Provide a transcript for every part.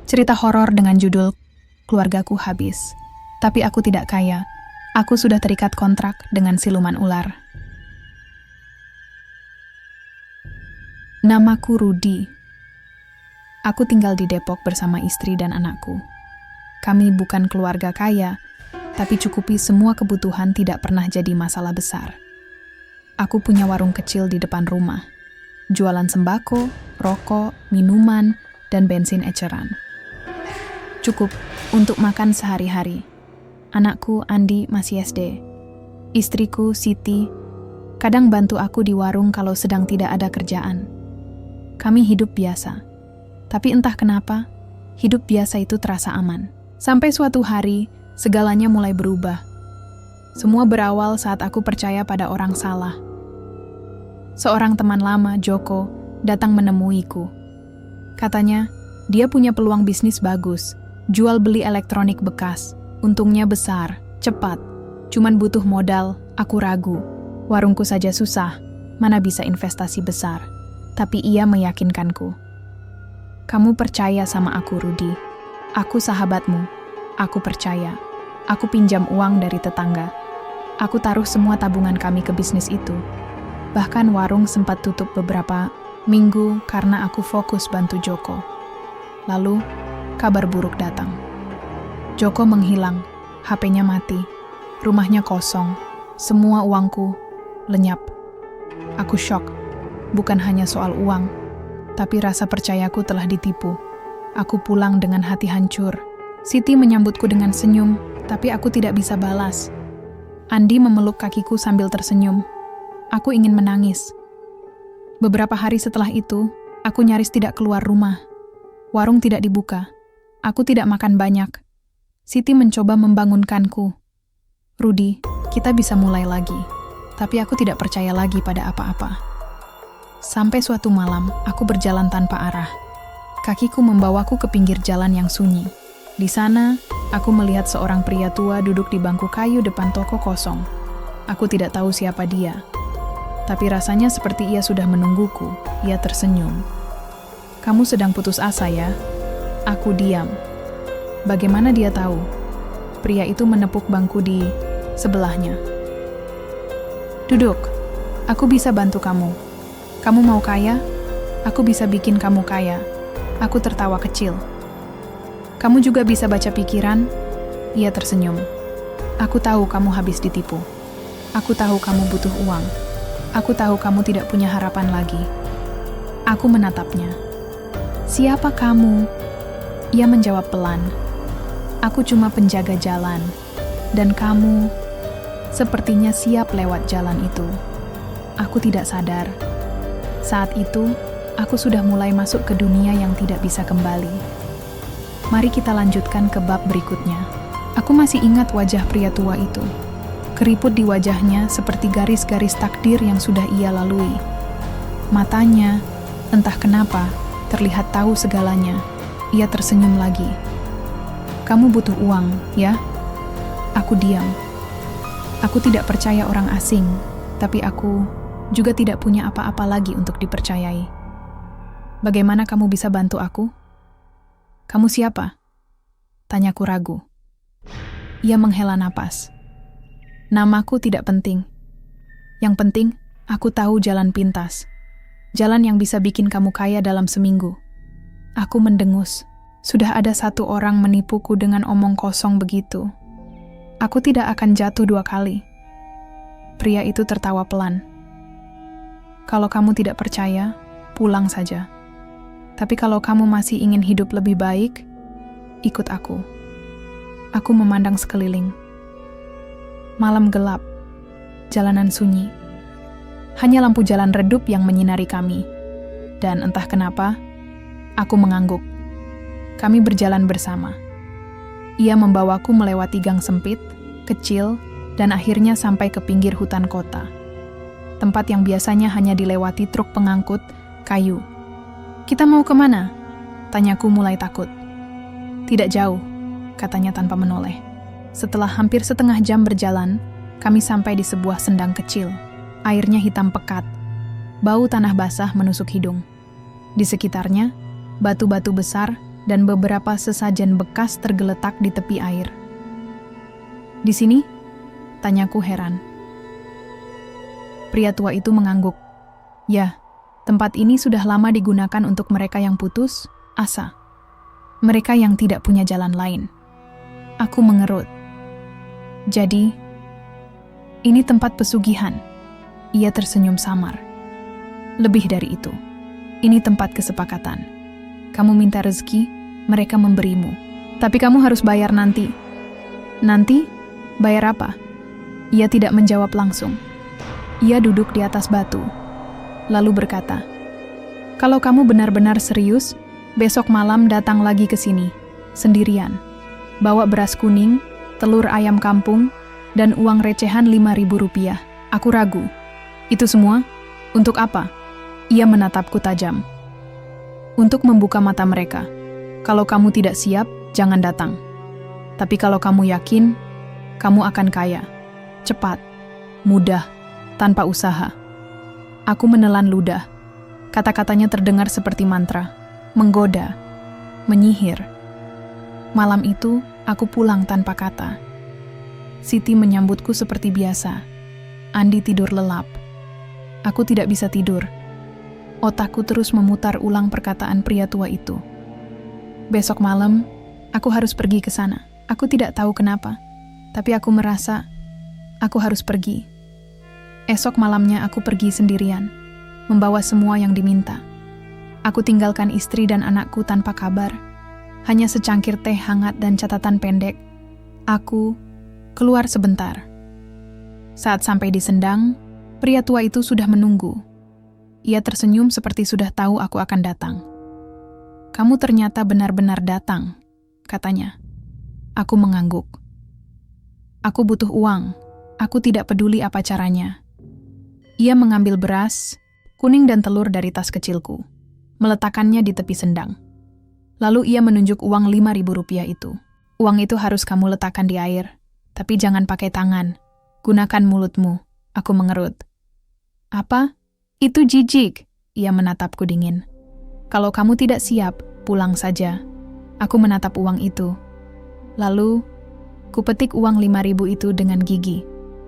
Cerita horor dengan judul Keluargaku Habis. Tapi aku tidak kaya. Aku sudah terikat kontrak dengan siluman ular. Namaku Rudy. Aku tinggal di Depok bersama istri dan anakku. Kami bukan keluarga kaya, tapi cukupi semua kebutuhan tidak pernah jadi masalah besar. Aku punya warung kecil di depan rumah. Jualan sembako, rokok, minuman, dan bensin eceran. Cukup untuk makan sehari-hari. Anakku Andi masih SD. Istriku Siti kadang bantu aku di warung kalau sedang tidak ada kerjaan. Kami hidup biasa. Tapi entah kenapa, hidup biasa itu terasa aman. Sampai suatu hari, segalanya mulai berubah. Semua berawal saat aku percaya pada orang salah. Seorang teman lama, Joko, datang menemuiku. Katanya, dia punya peluang bisnis bagus. Jual beli elektronik bekas, untungnya besar, cepat. Cuman butuh modal, aku ragu. Warungku saja susah, mana bisa investasi besar. Tapi ia meyakinkanku. Kamu percaya sama aku, Rudy. Aku sahabatmu. Aku percaya. Aku pinjam uang dari tetangga. Aku taruh semua tabungan kami ke bisnis itu. Bahkan warung sempat tutup beberapa minggu karena aku fokus bantu Joko. Lalu, kabar buruk datang. Joko menghilang, HP-nya mati, rumahnya kosong, semua uangku lenyap. Aku syok, bukan hanya soal uang, tapi rasa percayaku telah ditipu. Aku pulang dengan hati hancur. Siti menyambutku dengan senyum, tapi aku tidak bisa balas. Andi memeluk kakiku sambil tersenyum. Aku ingin menangis. Beberapa hari setelah itu, aku nyaris tidak keluar rumah. Warung tidak dibuka. Aku tidak makan banyak. Siti mencoba membangunkanku. Rudy, kita bisa mulai lagi. Tapi aku tidak percaya lagi pada apa-apa. Sampai suatu malam, aku berjalan tanpa arah. Kakiku membawaku ke pinggir jalan yang sunyi. Di sana, aku melihat seorang pria tua duduk di bangku kayu depan toko kosong. Aku tidak tahu siapa dia. Tapi rasanya seperti ia sudah menungguku. Ia tersenyum. Kamu sedang putus asa ya? Aku diam. Bagaimana dia tahu? Pria itu menepuk bangku di sebelahnya. Duduk. Aku bisa bantu kamu. Kamu mau kaya? Aku bisa bikin kamu kaya. Aku tertawa kecil. Kamu juga bisa baca pikiran? Ia tersenyum. Aku tahu kamu habis ditipu. Aku tahu kamu butuh uang. Aku tahu kamu tidak punya harapan lagi. Aku menatapnya. Siapa kamu? Ia menjawab pelan. Aku cuma penjaga jalan. Dan kamu sepertinya siap lewat jalan itu. Aku tidak sadar. Saat itu, aku sudah mulai masuk ke dunia yang tidak bisa kembali. Mari kita lanjutkan ke bab berikutnya. Aku masih ingat wajah pria tua itu. Keriput di wajahnya seperti garis-garis takdir yang sudah ia lalui. Matanya, entah kenapa, terlihat tahu segalanya. Ia tersenyum lagi. Kamu butuh uang, ya? Aku diam. Aku tidak percaya orang asing, tapi aku juga tidak punya apa-apa lagi untuk dipercayai. Bagaimana kamu bisa bantu aku? Kamu siapa? Tanyaku ragu. Ia menghela napas. Namaku tidak penting. Yang penting, aku tahu jalan pintas. Jalan yang bisa bikin kamu kaya dalam seminggu. Aku mendengus. Sudah ada satu orang menipuku dengan omong kosong begitu. Aku tidak akan jatuh 2 kali. Pria itu tertawa pelan. Kalau kamu tidak percaya, pulang saja. Tapi kalau kamu masih ingin hidup lebih baik, ikut aku. Aku memandang sekeliling. Malam gelap, jalanan sunyi. Hanya lampu jalan redup yang menyinari kami. Dan entah kenapa, aku mengangguk. Kami berjalan bersama. Ia membawaku melewati gang sempit, kecil, dan akhirnya sampai ke pinggir hutan kota. Tempat yang biasanya hanya dilewati truk pengangkut kayu. Kita mau kemana? Tanyaku mulai takut. Tidak jauh, katanya tanpa menoleh. Setelah hampir setengah jam berjalan, kami sampai di sebuah sendang kecil. Airnya hitam pekat. Bau tanah basah menusuk hidung. Di sekitarnya, batu-batu besar dan beberapa sesajen bekas tergeletak di tepi air. "Di sini?" tanyaku heran. Pria tua itu mengangguk. "Ya, tempat ini sudah lama digunakan untuk mereka yang putus asa. Mereka yang tidak punya jalan lain." Aku mengerut. "Jadi, ini tempat pesugihan?" Ia tersenyum samar. "Lebih dari itu. Ini tempat kesepakatan. Kamu minta rezeki, mereka memberimu. Tapi kamu harus bayar nanti." "Nanti? Bayar apa?" Ia tidak menjawab langsung. Ia duduk di atas batu, lalu berkata, "Kalau kamu benar-benar serius, besok malam datang lagi ke sini, sendirian. Bawa beras kuning, telur ayam kampung, dan uang recehan 5.000 rupiah. Aku ragu. Itu semua? Untuk apa?" Ia menatapku tajam. "Untuk membuka mata mereka. Kalau kamu tidak siap, jangan datang. Tapi kalau kamu yakin, kamu akan kaya. Cepat, mudah, tanpa usaha." Aku menelan ludah. Kata-katanya terdengar seperti mantra, menggoda, menyihir. Malam itu, aku pulang tanpa kata. Siti menyambutku seperti biasa. Andi tidur lelap. Aku tidak bisa tidur. Otakku terus memutar ulang perkataan pria tua itu. Besok malam, aku harus pergi ke sana. Aku tidak tahu kenapa, tapi aku merasa aku harus pergi. Esok malamnya aku pergi sendirian, membawa semua yang diminta. Aku tinggalkan istri dan anakku tanpa kabar, hanya secangkir teh hangat dan catatan pendek. Aku keluar sebentar. Saat sampai di Sendang, pria tua itu sudah menunggu. Ia tersenyum seperti sudah tahu aku akan datang. "Kamu ternyata benar-benar datang," katanya. Aku mengangguk. "Aku butuh uang. Aku tidak peduli apa caranya." Ia mengambil beras, kuning dan telur dari tas kecilku, meletakkannya di tepi Sendang. Lalu ia menunjuk uang 5.000 rupiah itu. "Uang itu harus kamu letakkan di air, tapi jangan pakai tangan. Gunakan mulutmu." Aku mengerut. "Apa? Itu jijik." Ia menatapku dingin. "Kalau kamu tidak siap, pulang saja." Aku menatap uang itu. Lalu, kupetik uang 5.000 itu dengan gigi.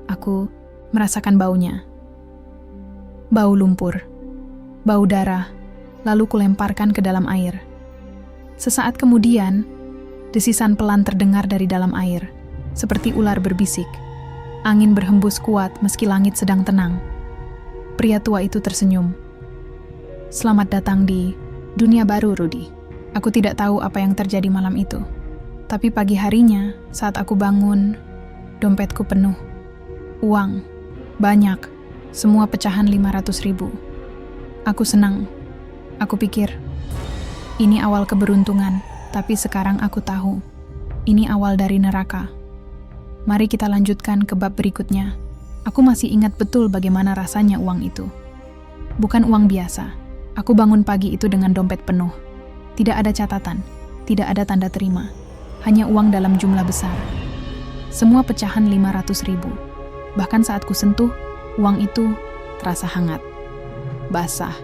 Aku merasakan baunya. Bau lumpur, bau darah, lalu kulemparkan ke dalam air. Sesaat kemudian, desisan pelan terdengar dari dalam air, seperti ular berbisik. Angin berhembus kuat meski langit sedang tenang. Pria tua itu tersenyum. "Selamat datang di dunia baru, Rudi. Aku tidak tahu apa yang terjadi malam itu. Tapi pagi harinya, saat aku bangun, dompetku penuh. Uang, banyak, semua pecahan 500.000. Aku senang. Aku pikir, ini awal keberuntungan, tapi sekarang aku tahu, ini awal dari neraka. Mari kita lanjutkan ke bab berikutnya. Aku masih ingat betul bagaimana rasanya uang itu. Bukan uang biasa. Aku bangun pagi itu dengan dompet penuh. Tidak ada catatan, tidak ada tanda terima. Hanya uang dalam jumlah besar. Semua pecahan 500.000. Bahkan saat ku sentuh, uang itu terasa hangat, basah,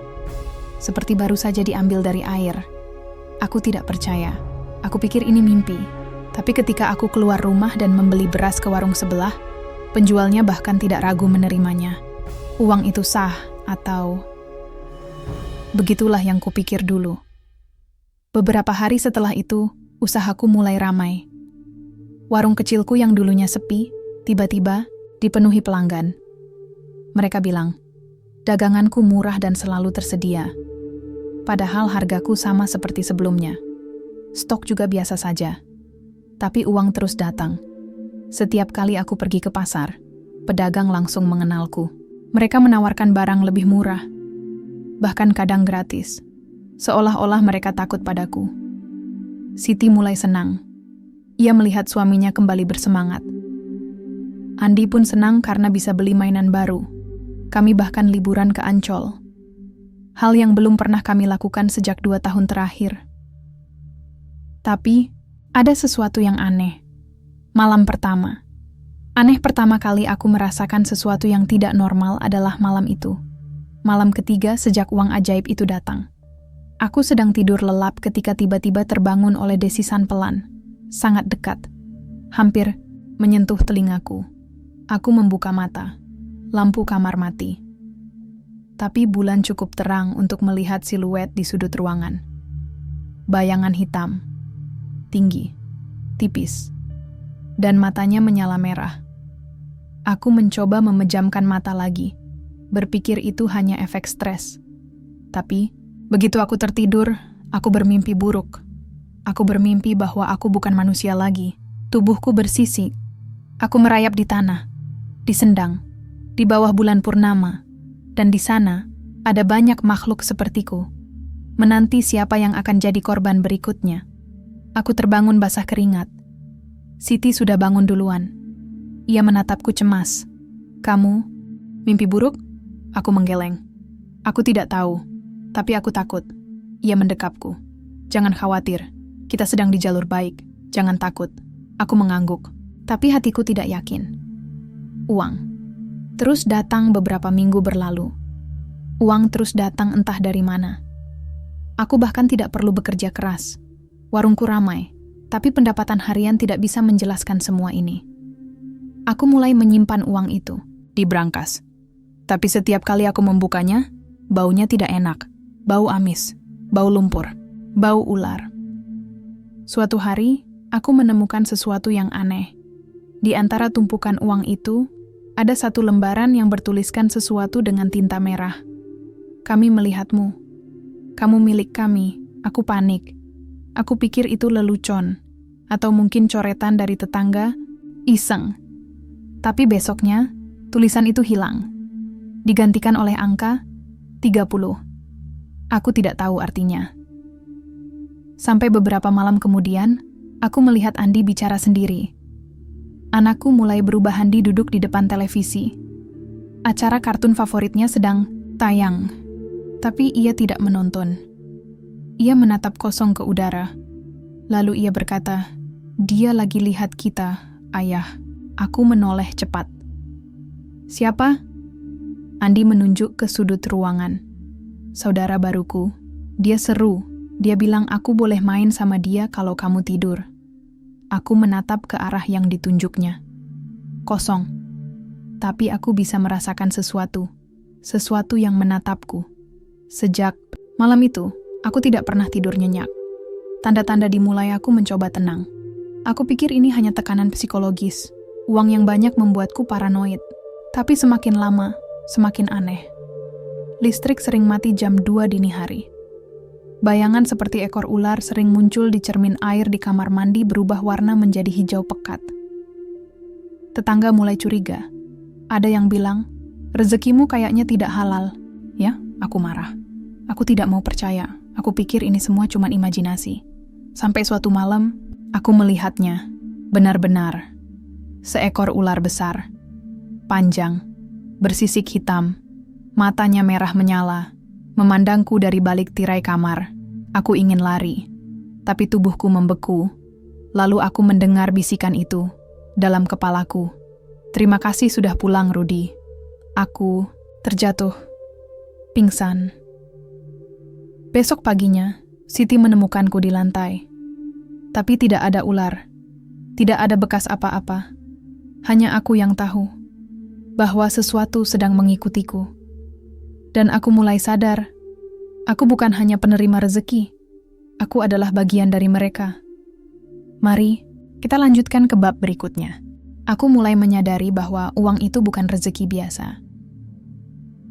seperti baru saja diambil dari air. Aku tidak percaya. Aku pikir ini mimpi. Tapi ketika aku keluar rumah dan membeli beras ke warung sebelah, penjualnya bahkan tidak ragu menerimanya. Uang itu sah, atau... Begitulah yang kupikir dulu. Beberapa hari setelah itu, usahaku mulai ramai. Warung kecilku yang dulunya sepi, tiba-tiba dipenuhi pelanggan. Mereka bilang, daganganku murah dan selalu tersedia. Padahal hargaku sama seperti sebelumnya. Stok juga biasa saja. Tapi uang terus datang. Setiap kali aku pergi ke pasar, pedagang langsung mengenalku. Mereka menawarkan barang lebih murah, bahkan kadang gratis. Seolah-olah mereka takut padaku. Siti mulai senang. Ia melihat suaminya kembali bersemangat. Andi pun senang karena bisa beli mainan baru. Kami bahkan liburan ke Ancol. Hal yang belum pernah kami lakukan sejak 2 tahun terakhir. Tapi, ada sesuatu yang aneh. Malam pertama. Aneh pertama kali aku merasakan sesuatu yang tidak normal adalah malam itu. Malam ketiga sejak uang ajaib itu datang. Aku sedang tidur lelap ketika tiba-tiba terbangun oleh desisan pelan, sangat dekat, hampir menyentuh telingaku. Aku membuka mata. Lampu kamar mati. Tapi bulan cukup terang untuk melihat siluet di sudut ruangan. Bayangan hitam, tinggi, tipis, dan matanya menyala merah. Aku mencoba memejamkan mata lagi, berpikir itu hanya efek stres. Tapi, begitu aku tertidur, aku bermimpi buruk. Aku bermimpi bahwa aku bukan manusia lagi. Tubuhku bersisik. Aku merayap di tanah, di sendang, di bawah bulan purnama, dan di sana ada banyak makhluk sepertiku, menanti siapa yang akan jadi korban berikutnya. Aku terbangun basah keringat. Siti sudah bangun duluan. Ia menatapku cemas. "Kamu mimpi buruk?" Aku menggeleng. "Aku tidak tahu, tapi aku takut." Ia mendekapku. "Jangan khawatir, kita sedang di jalur baik. Jangan takut." Aku mengangguk, tapi hatiku tidak yakin. Uang terus datang beberapa minggu berlalu. Uang terus datang entah dari mana. Aku bahkan tidak perlu bekerja keras. Warungku ramai, tapi pendapatan harian tidak bisa menjelaskan semua ini. Aku mulai menyimpan uang itu di brankas. Tapi setiap kali aku membukanya, baunya tidak enak. Bau amis, bau lumpur, bau ular. Suatu hari, aku menemukan sesuatu yang aneh. Di antara tumpukan uang itu, ada satu lembaran yang bertuliskan sesuatu dengan tinta merah. "Kami melihatmu. Kamu milik kami." Aku panik. Aku pikir itu lelucon, atau mungkin coretan dari tetangga, iseng. Tapi besoknya, tulisan itu hilang. Digantikan oleh angka 30. Aku tidak tahu artinya. Sampai beberapa malam kemudian, aku melihat Andi bicara sendiri. Anakku mulai berubah. Andi duduk di depan televisi. Acara kartun favoritnya sedang tayang, tapi ia tidak menonton. Ia menatap kosong ke udara. Lalu ia berkata, "Dia lagi lihat kita, Ayah." Aku menoleh cepat. "Siapa?" Andi menunjuk ke sudut ruangan. "Saudara baruku. Dia seru. Dia bilang aku boleh main sama dia kalau kamu tidur." Aku menatap ke arah yang ditunjuknya. Kosong. Tapi aku bisa merasakan sesuatu. Sesuatu yang menatapku. Sejak malam itu, aku tidak pernah tidur nyenyak. Tanda-tanda dimulai aku mencoba tenang. Aku pikir ini hanya tekanan psikologis. Uang yang banyak membuatku paranoid. Tapi semakin lama, semakin aneh. Listrik sering mati jam 2 dini hari. Bayangan seperti ekor ular sering muncul di cermin air di kamar mandi berubah warna menjadi hijau pekat. Tetangga mulai curiga. Ada yang bilang, "Rezekimu kayaknya tidak halal." Ya, aku marah. Aku tidak mau percaya. Aku pikir ini semua cuma imajinasi. Sampai suatu malam, aku melihatnya. Benar-benar. Seekor ular besar. Panjang. Bersisik hitam. Matanya merah menyala. Memandangku dari balik tirai kamar. Aku ingin lari. Tapi tubuhku membeku. Lalu aku mendengar bisikan itu. Dalam kepalaku. "Terima kasih sudah pulang, Rudy." Aku terjatuh. Pingsan. Besok paginya, Siti menemukanku di lantai. Tapi tidak ada ular. Tidak ada bekas apa-apa. Hanya aku yang tahu bahwa sesuatu sedang mengikutiku. Dan aku mulai sadar, aku bukan hanya penerima rezeki. Aku adalah bagian dari mereka. Mari, kita lanjutkan ke bab berikutnya. Aku mulai menyadari bahwa uang itu bukan rezeki biasa.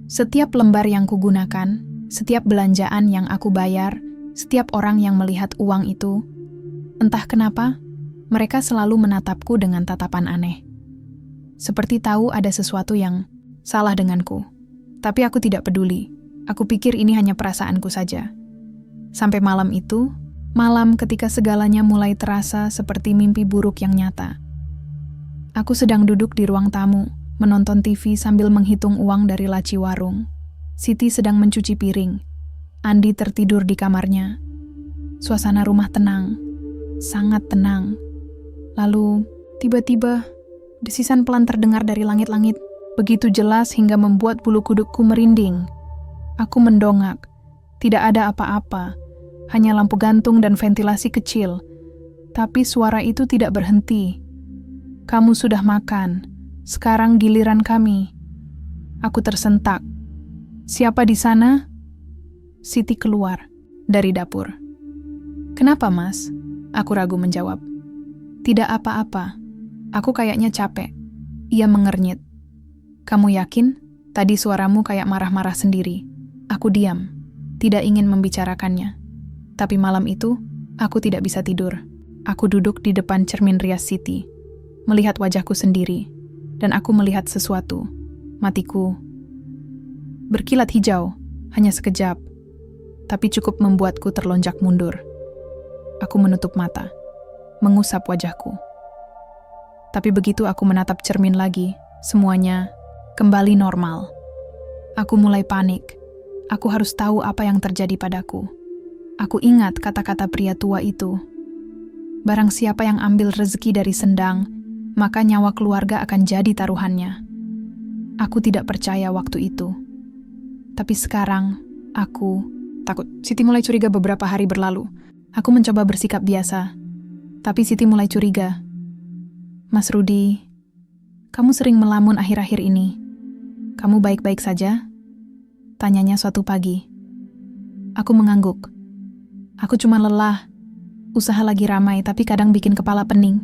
Setiap lembar yang kugunakan, setiap belanjaan yang aku bayar, setiap orang yang melihat uang itu, entah kenapa, mereka selalu menatapku dengan tatapan aneh. Seperti tahu ada sesuatu yang salah denganku. Tapi aku tidak peduli. Aku pikir ini hanya perasaanku saja. Sampai malam itu, malam ketika segalanya mulai terasa seperti mimpi buruk yang nyata. Aku sedang duduk di ruang tamu, menonton TV sambil menghitung uang dari laci warung. Siti sedang mencuci piring. Andi tertidur di kamarnya. Suasana rumah tenang, sangat tenang. Lalu, tiba-tiba, desisan pelan terdengar dari langit-langit, begitu jelas hingga membuat bulu kudukku merinding. Aku mendongak. Tidak ada apa-apa, hanya lampu gantung dan ventilasi kecil. Tapi suara itu tidak berhenti. Kamu sudah makan, sekarang giliran kami. Aku tersentak. Siapa di sana? Siti keluar dari dapur. Kenapa, Mas? Aku ragu menjawab. Tidak apa-apa. Aku kayaknya capek. Ia mengernyit. Kamu yakin? Tadi suaramu kayak marah-marah sendiri. Aku diam, tidak ingin membicarakannya. Tapi malam itu, aku tidak bisa tidur. Aku duduk di depan cermin rias Siti, melihat wajahku sendiri, dan aku melihat sesuatu. Matiku berkilat hijau, hanya sekejap, tapi cukup membuatku terlonjak mundur. Aku menutup mata, mengusap wajahku. Tapi begitu aku menatap cermin lagi, semuanya kembali normal. Aku mulai panik. Aku harus tahu apa yang terjadi padaku. Aku ingat kata-kata pria tua itu. Barang siapa yang ambil rezeki dari sendang, maka nyawa keluarga akan jadi taruhannya. Aku tidak percaya waktu itu. Tapi sekarang, aku takut. Siti mulai curiga beberapa hari berlalu. Aku mencoba bersikap biasa. Tapi Siti mulai curiga. Mas Rudi, kamu sering melamun akhir-akhir ini. Kamu baik-baik saja? Tanyanya suatu pagi. Aku mengangguk. Aku cuma lelah. Usaha lagi ramai tapi kadang bikin kepala pening.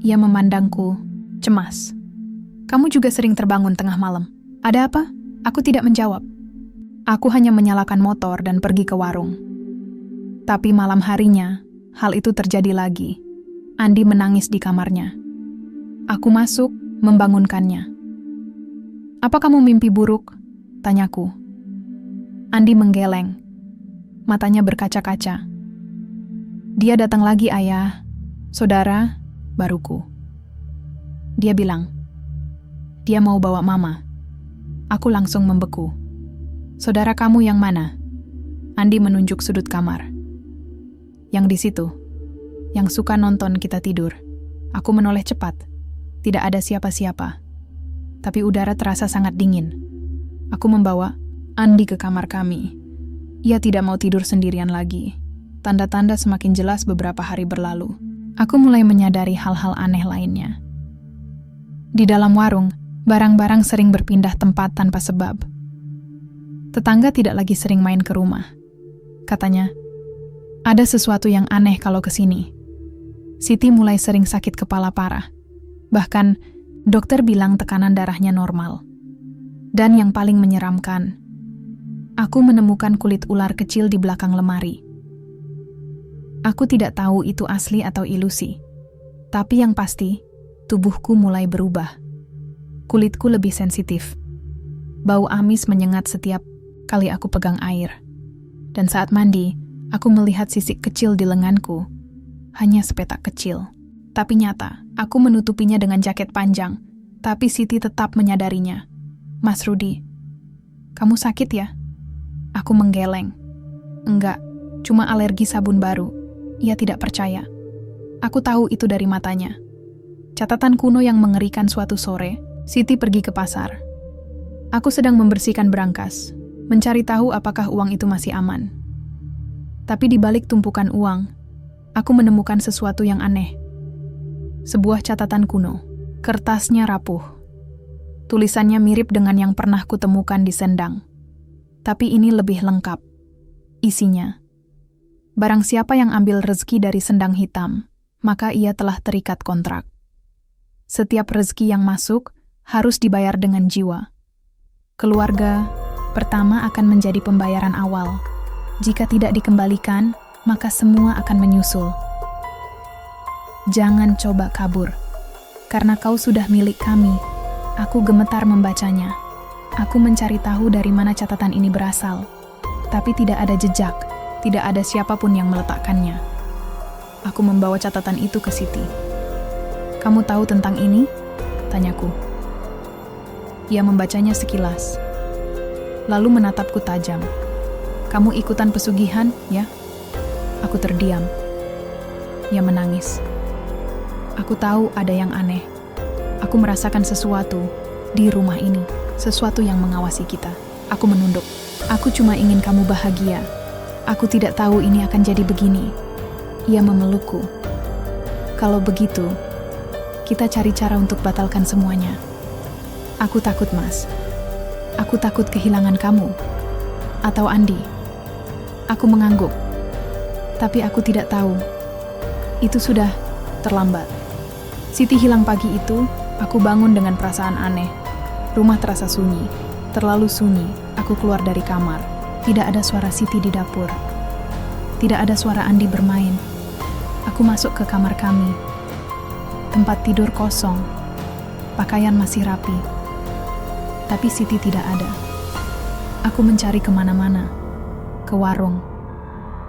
Ia memandangku, cemas. Kamu juga sering terbangun tengah malam. Ada apa? Aku tidak menjawab. Aku hanya menyalakan motor dan pergi ke warung. Tapi malam harinya, hal itu terjadi lagi. Andi menangis di kamarnya. Aku masuk, membangunkannya. Apa kamu mimpi buruk? Tanyaku. Andi menggeleng. Matanya berkaca-kaca. Dia datang lagi, Ayah. Saudara, baruku. Dia bilang, dia mau bawa Mama. Aku langsung membeku. Saudara kamu yang mana? Andi menunjuk sudut kamar. Yang di situ. Yang suka nonton kita tidur. Aku menoleh cepat. Tidak ada siapa-siapa. Tapi udara terasa sangat dingin. Aku membawa Andi ke kamar kami. Ia tidak mau tidur sendirian lagi. Tanda-tanda semakin jelas beberapa hari berlalu. Aku mulai menyadari hal-hal aneh lainnya. Di dalam warung, barang-barang sering berpindah tempat tanpa sebab. Tetangga tidak lagi sering main ke rumah. Katanya, ada sesuatu yang aneh kalau kesini. Siti mulai sering sakit kepala parah. Bahkan, dokter bilang tekanan darahnya normal. Dan yang paling menyeramkan, aku menemukan kulit ular kecil di belakang lemari. Aku tidak tahu itu asli atau ilusi. Tapi yang pasti, tubuhku mulai berubah. Kulitku lebih sensitif. Bau amis menyengat setiap kali aku pegang air. Dan saat mandi, aku melihat sisik kecil di lenganku. Hanya sepetak kecil. Tapi nyata, aku menutupinya dengan jaket panjang. Tapi Siti tetap menyadarinya. Mas Rudi, kamu sakit ya? Aku menggeleng. Enggak, cuma alergi sabun baru. Ia tidak percaya. Aku tahu itu dari matanya. Catatan kuno yang mengerikan suatu sore, Siti pergi ke pasar. Aku sedang membersihkan berangkas, mencari tahu apakah uang itu masih aman. Tapi di balik tumpukan uang, aku menemukan sesuatu yang aneh. Sebuah catatan kuno, kertasnya rapuh. Tulisannya mirip dengan yang pernah kutemukan di Sendang. Tapi ini lebih lengkap. Isinya, barang siapa yang ambil rezeki dari Sendang Hitam, maka ia telah terikat kontrak. Setiap rezeki yang masuk harus dibayar dengan jiwa. Keluarga pertama akan menjadi pembayaran awal. Jika tidak dikembalikan, maka semua akan menyusul. Jangan coba kabur, karena kau sudah milik kami. Aku gemetar membacanya. Aku mencari tahu dari mana catatan ini berasal, tapi tidak ada jejak, tidak ada siapapun yang meletakkannya. Aku membawa catatan itu ke Siti. Kamu tahu tentang ini? Tanyaku. Ia membacanya sekilas, lalu menatapku tajam. Kamu ikutan pesugihan, ya? Aku terdiam. Ia menangis. Aku tahu ada yang aneh. Aku merasakan sesuatu di rumah ini, sesuatu yang mengawasi kita. Aku menunduk. Aku cuma ingin kamu bahagia. Aku tidak tahu ini akan jadi begini. Ia memelukku. Kalau begitu, kita cari cara untuk batalkan semuanya. Aku takut, Mas. Aku takut kehilangan kamu. Atau Andi. Aku mengangguk. Tapi aku tidak tahu. Itu sudah terlambat. Siti hilang pagi itu, aku bangun dengan perasaan aneh. Rumah terasa sunyi. Terlalu sunyi. Aku keluar dari kamar. Tidak ada suara Siti di dapur. Tidak ada suara Andi bermain. Aku masuk ke kamar kami. Tempat tidur kosong. Pakaian masih rapi. Tapi Siti tidak ada. Aku mencari kemana-mana. Ke warung.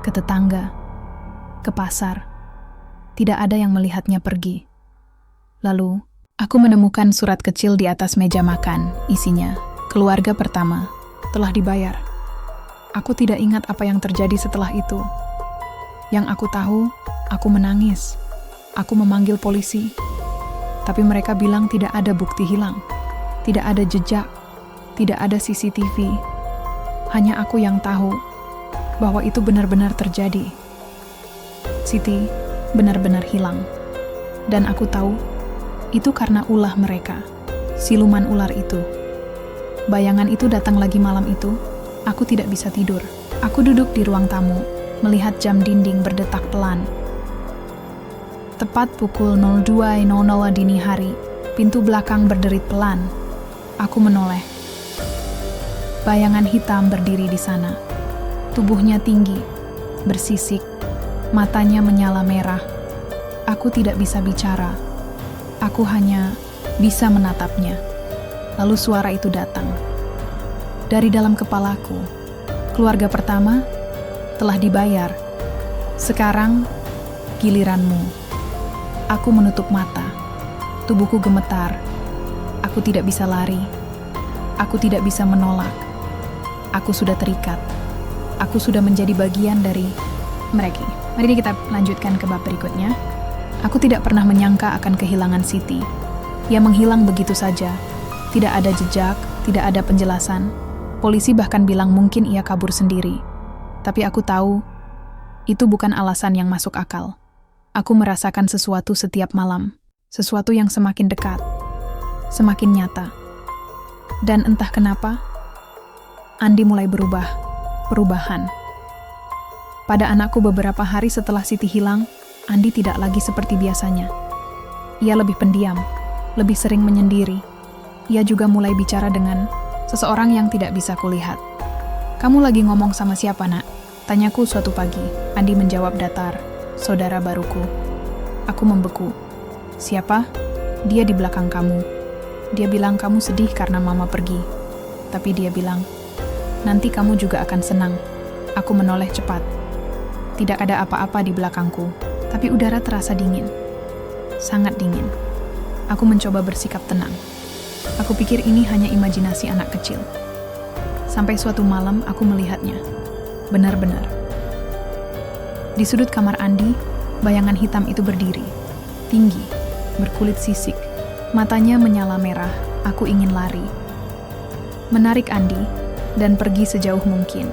Ke tetangga. Ke pasar. Tidak ada yang melihatnya pergi. Lalu, aku menemukan surat kecil di atas meja makan. Isinya, keluarga pertama telah dibayar. Aku tidak ingat apa yang terjadi setelah itu. Yang aku tahu, aku menangis. Aku memanggil polisi. Tapi mereka bilang tidak ada bukti hilang. Tidak ada jejak. Tidak ada CCTV. Hanya aku yang tahu bahwa itu benar-benar terjadi. Siti benar-benar hilang. Dan aku tahu, itu karena ulah mereka. Siluman ular itu. Bayangan itu datang lagi malam itu. Aku tidak bisa tidur. Aku duduk di ruang tamu, melihat jam dinding berdetak pelan. Tepat pukul 02.00 dini hari, pintu belakang berderit pelan. Aku menoleh. Bayangan hitam berdiri di sana. Tubuhnya tinggi, bersisik, matanya menyala merah. Aku tidak bisa bicara. Aku hanya bisa menatapnya. Lalu suara itu datang. Dari dalam kepalaku, keluarga pertama telah dibayar. Sekarang, giliranmu. Aku menutup mata. Tubuhku gemetar. Aku tidak bisa lari. Aku tidak bisa menolak. Aku sudah terikat. Aku sudah menjadi bagian dari mereka. Mari kita lanjutkan ke bab berikutnya. Aku tidak pernah menyangka akan kehilangan Siti. Ia menghilang begitu saja. Tidak ada jejak, tidak ada penjelasan. Polisi bahkan bilang mungkin ia kabur sendiri. Tapi aku tahu, itu bukan alasan yang masuk akal. Aku merasakan sesuatu setiap malam. Sesuatu yang semakin dekat. Semakin nyata. Dan entah kenapa, Andi mulai berubah. Perubahan. Pada anakku beberapa hari setelah Siti hilang, Andi tidak lagi seperti biasanya. Ia lebih pendiam, lebih sering menyendiri. Ia juga mulai bicara dengan seseorang yang tidak bisa kulihat. "Kamu lagi ngomong sama siapa, nak?" Tanyaku suatu pagi. Andi menjawab datar, "Saudara baruku." Aku membeku. "Siapa?" "Dia di belakang kamu. Dia bilang kamu sedih karena mama pergi. Tapi dia bilang, nanti kamu juga akan senang." Aku menoleh cepat. Tidak ada apa-apa di belakangku, tapi udara terasa dingin. Sangat dingin. Aku mencoba bersikap tenang. Aku pikir ini hanya imajinasi anak kecil. Sampai suatu malam aku melihatnya. Benar-benar. Di sudut kamar Andi, bayangan hitam itu berdiri. Tinggi, berkulit sisik. Matanya menyala merah. Aku ingin lari. Menarik Andi dan pergi sejauh mungkin.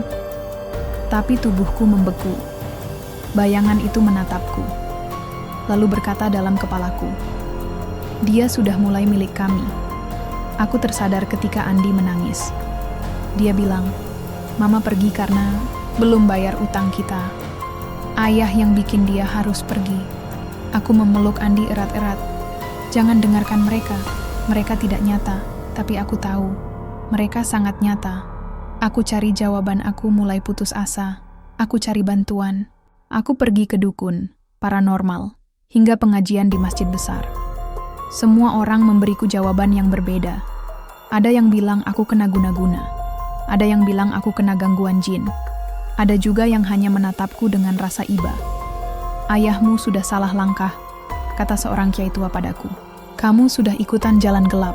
Tapi tubuhku membeku. Bayangan itu menatapku. Lalu berkata dalam kepalaku, "Dia sudah mulai milik kami." Aku tersadar ketika Andi menangis. Dia bilang, "Mama pergi karena belum bayar utang kita. Ayah yang bikin dia harus pergi." Aku memeluk Andi erat-erat. "Jangan dengarkan mereka. Mereka tidak nyata, tapi aku tahu. Mereka sangat nyata." Aku cari jawaban, aku mulai putus asa. Aku cari bantuan. Aku pergi ke dukun, paranormal, hingga pengajian di masjid besar. Semua orang memberiku jawaban yang berbeda. Ada yang bilang aku kena guna-guna. Ada yang bilang aku kena gangguan jin. Ada juga yang hanya menatapku dengan rasa iba. "Ayahmu sudah salah langkah," kata seorang kiai tua padaku. "Kamu sudah ikutan jalan gelap.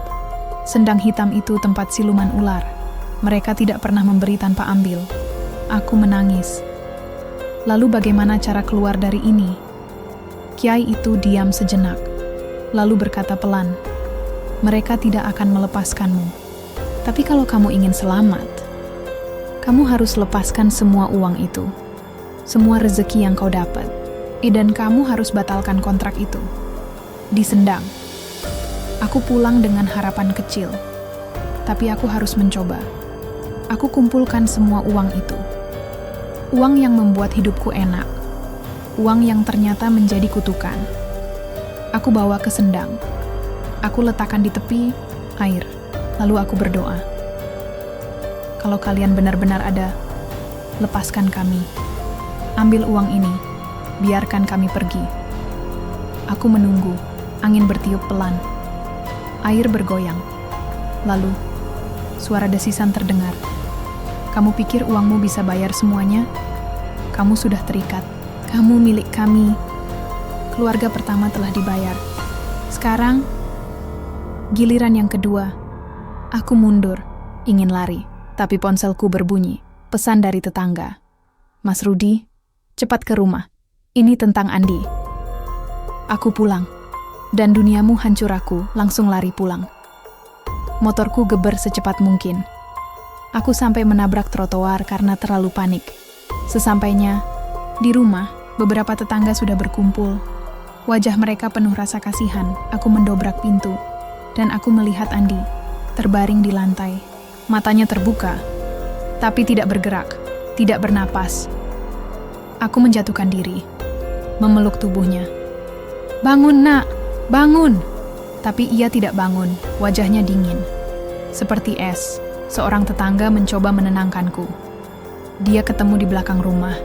Sendang hitam itu tempat siluman ular. Mereka tidak pernah memberi tanpa ambil." Aku menangis. Lalu bagaimana cara keluar dari ini? Kiai itu diam sejenak. Lalu berkata pelan, "Mereka tidak akan melepaskanmu. Tapi kalau kamu ingin selamat, kamu harus lepaskan semua uang itu." semua rezeki yang kau dapat. Dan kamu harus batalkan kontrak itu. Disendang. Aku pulang dengan harapan kecil. Tapi aku harus mencoba. Aku kumpulkan semua uang itu. Uang yang membuat hidupku enak. Uang yang ternyata menjadi kutukan. Aku bawa ke Sendang. Aku letakkan di tepi air. Lalu aku berdoa. Kalau kalian benar-benar ada, lepaskan kami. Ambil uang ini. Biarkan kami pergi. Aku menunggu. Angin bertiup pelan. Air bergoyang. Lalu, suara desisan terdengar. Kamu pikir uangmu bisa bayar semuanya? Kamu sudah terikat. Kamu milik kami. Keluarga pertama telah dibayar. Sekarang, giliran yang kedua. Aku mundur, ingin lari. Tapi ponselku berbunyi. Pesan dari tetangga. Mas Rudi, cepat ke rumah. Ini tentang Andi. Aku pulang. Dan duniamu hancur aku langsung lari pulang. Motorku geber secepat mungkin. Aku sampai menabrak trotoar karena terlalu panik. Sesampainya di rumah, beberapa tetangga sudah berkumpul. Wajah mereka penuh rasa kasihan. Aku mendobrak pintu. Dan aku melihat Andi, terbaring di lantai. Matanya terbuka, tapi tidak bergerak, tidak bernapas. Aku menjatuhkan diri, memeluk tubuhnya. Bangun nak, bangun! Tapi ia tidak bangun, wajahnya dingin. Seperti es, seorang tetangga mencoba menenangkanku. Dia ketemu di belakang rumah.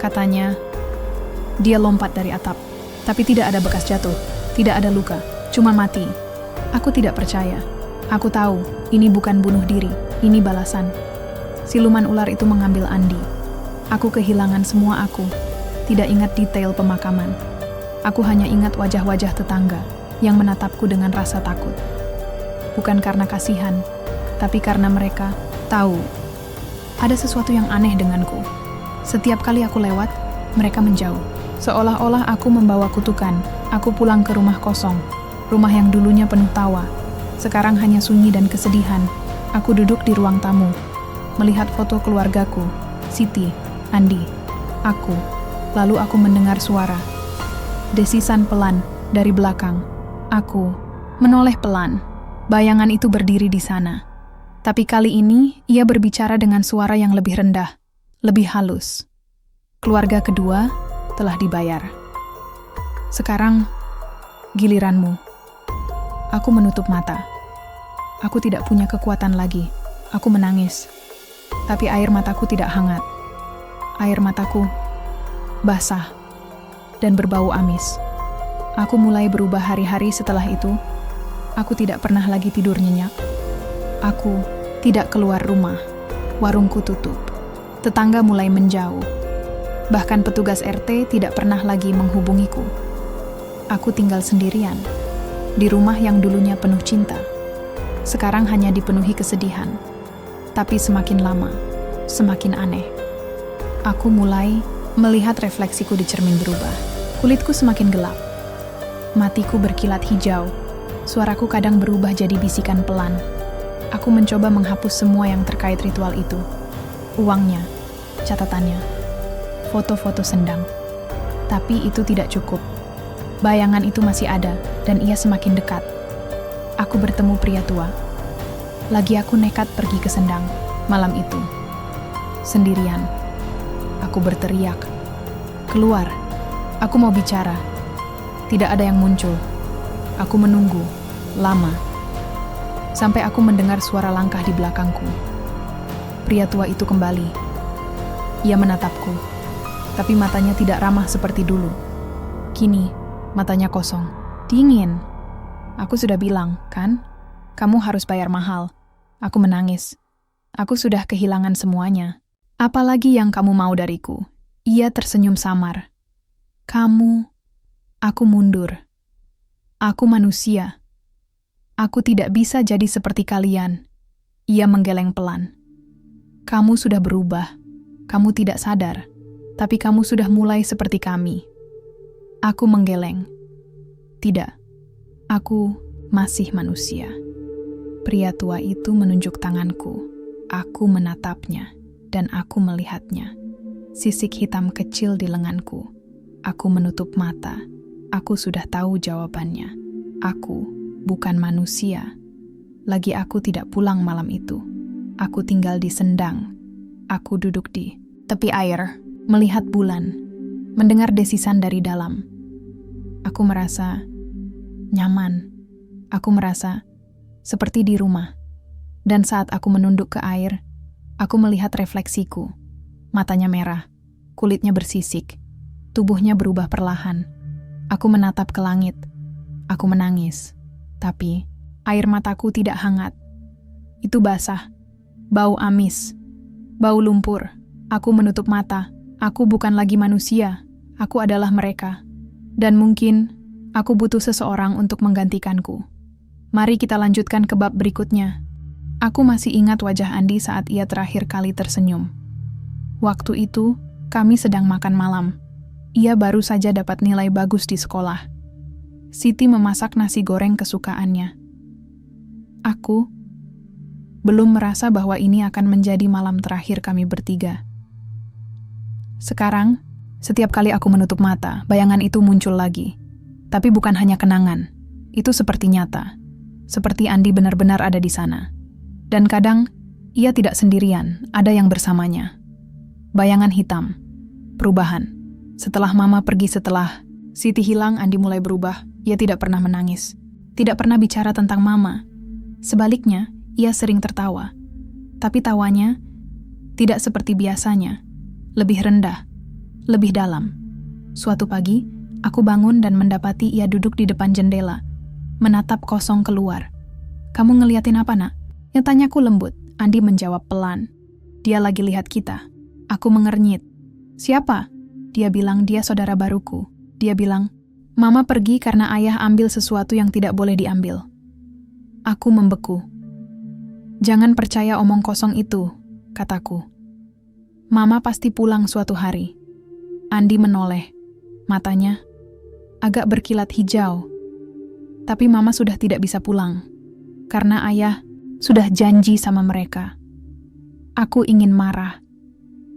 Katanya, dia lompat dari atap. Tapi tidak ada bekas jatuh, tidak ada luka, cuma mati. Aku tidak percaya. Aku tahu, ini bukan bunuh diri, ini balasan. Siluman ular itu mengambil Andi. Aku kehilangan semua aku. Tidak ingat detail pemakaman. Aku hanya ingat wajah-wajah tetangga yang menatapku dengan rasa takut. Bukan karena kasihan, tapi karena mereka tahu ada sesuatu yang aneh denganku. Setiap kali aku lewat, mereka menjauh. Seolah-olah aku membawa kutukan. Aku pulang ke rumah kosong. Rumah yang dulunya penuh tawa. Sekarang hanya sunyi dan kesedihan. Aku duduk di ruang tamu, melihat foto keluargaku, Siti, Andi, aku. Lalu aku mendengar suara. Desisan pelan dari belakang. Aku menoleh pelan. Bayangan itu berdiri di sana. Tapi kali ini, ia berbicara dengan suara yang lebih rendah, lebih halus. Keluarga kedua telah dibayar. Sekarang, giliranmu. Aku menutup mata. Aku tidak punya kekuatan lagi. Aku menangis. Tapi air mataku tidak hangat. Air mataku basah dan berbau amis. Aku mulai berubah hari-hari setelah itu. Aku tidak pernah lagi tidur nyenyak. Aku tidak keluar rumah. Warungku tutup. Tetangga mulai menjauh. Bahkan petugas RT tidak pernah lagi menghubungiku. Aku tinggal sendirian. Di rumah yang dulunya penuh cinta. Sekarang hanya dipenuhi kesedihan. Tapi semakin lama, semakin aneh. Aku mulai melihat refleksiku di cermin berubah. Kulitku semakin gelap. Matiku berkilat hijau. Suaraku kadang berubah jadi bisikan pelan. Aku mencoba menghapus semua yang terkait ritual itu. Uangnya, catatannya, foto-foto Sendang. Tapi itu tidak cukup. Bayangan itu masih ada, dan ia semakin dekat. Aku bertemu pria tua. Lagi aku nekat pergi ke Sendang malam itu. Sendirian. Aku berteriak. Keluar. Aku mau bicara. Tidak ada yang muncul. Aku menunggu. Lama. Sampai aku mendengar suara langkah di belakangku. Pria tua itu kembali. Ia menatapku. Tapi matanya tidak ramah seperti dulu. Kini, matanya kosong. Dingin. Aku sudah bilang, kan? Kamu harus bayar mahal. Aku menangis. Aku sudah kehilangan semuanya. Apalagi yang kamu mau dariku? Ia tersenyum samar. Kamu, aku mundur. Aku manusia. Aku tidak bisa jadi seperti kalian. Ia menggeleng pelan. Kamu sudah berubah. Kamu tidak sadar. Tapi kamu sudah mulai seperti kami. Aku menggeleng. Tidak. Aku masih manusia. Pria tua itu menunjuk tanganku. Aku menatapnya, dan aku melihatnya. Sisik hitam kecil di lenganku. Aku menutup mata. Aku sudah tahu jawabannya. Aku bukan manusia. Lagi aku tidak pulang malam itu. Aku tinggal di Sendang. Aku duduk di tepi air, melihat bulan, mendengar desisan dari dalam. Aku merasa nyaman. Aku merasa seperti di rumah. Dan saat aku menunduk ke air, aku melihat refleksiku. Matanya merah, kulitnya bersisik, tubuhnya berubah perlahan. Aku menatap ke langit. Aku menangis. Tapi air mataku tidak hangat. Itu basah. Bau amis. Bau lumpur. Aku menutup mata. Aku bukan lagi manusia. Aku adalah mereka. Dan mungkin aku butuh seseorang untuk menggantikanku. Mari kita lanjutkan ke bab berikutnya. Aku masih ingat wajah Andi saat ia terakhir kali tersenyum. Waktu itu, kami sedang makan malam. Ia baru saja dapat nilai bagus di sekolah. Siti memasak nasi goreng kesukaannya. Aku belum merasa bahwa ini akan menjadi malam terakhir kami bertiga. Sekarang, setiap kali aku menutup mata, bayangan itu muncul lagi. Tapi bukan hanya kenangan. Itu seperti nyata. Seperti Andi benar-benar ada di sana. Dan kadang, ia tidak sendirian, ada yang bersamanya. Bayangan hitam. Perubahan. Setelah Mama pergi, setelah Siti hilang, Andi mulai berubah. Ia tidak pernah menangis. Tidak pernah bicara tentang Mama. Sebaliknya, ia sering tertawa. Tapi tawanya tidak seperti biasanya. Lebih rendah. Lebih dalam. Suatu pagi, aku bangun dan mendapati ia duduk di depan jendela. Menatap kosong keluar. "Kamu ngeliatin apa, Nak?" Yang tanyaku lembut. Andi menjawab pelan. "Dia lagi lihat kita." Aku mengernyit. "Siapa?" Dia bilang dia saudara baruku. Dia bilang, "Mama pergi karena ayah ambil sesuatu yang tidak boleh diambil." Aku membeku. "Jangan percaya omong kosong itu," kataku. "Mama pasti pulang suatu hari." Andi menoleh. Matanya agak berkilat hijau. Tapi Mama sudah tidak bisa pulang. Karena ayah sudah janji sama mereka. Aku ingin marah.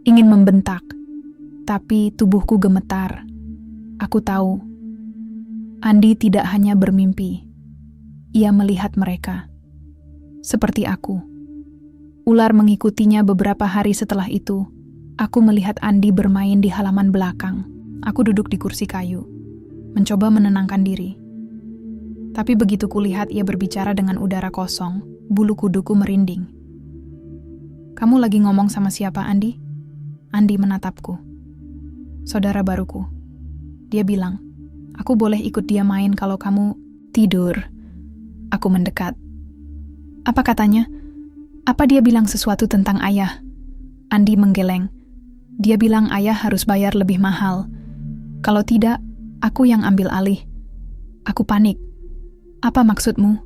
Ingin membentak. Tapi tubuhku gemetar. Aku tahu, Andi tidak hanya bermimpi. Ia melihat mereka. Seperti aku. Ular mengikutinya beberapa hari setelah itu. Aku melihat Andi bermain di halaman belakang. Aku duduk di kursi kayu. Mencoba menenangkan diri. Tapi begitu kulihat ia berbicara dengan udara kosong, bulu kuduku merinding. "Kamu lagi ngomong sama siapa, Andi?" Andi menatapku. "Saudara baruku." Dia bilang, "Aku boleh ikut dia main kalau kamu tidur." Aku mendekat. "Apa katanya? Apa dia bilang sesuatu tentang ayah?" Andi menggeleng. Dia bilang ayah harus bayar lebih mahal. Kalau tidak, aku yang ambil alih. Aku panik. "Apa maksudmu?"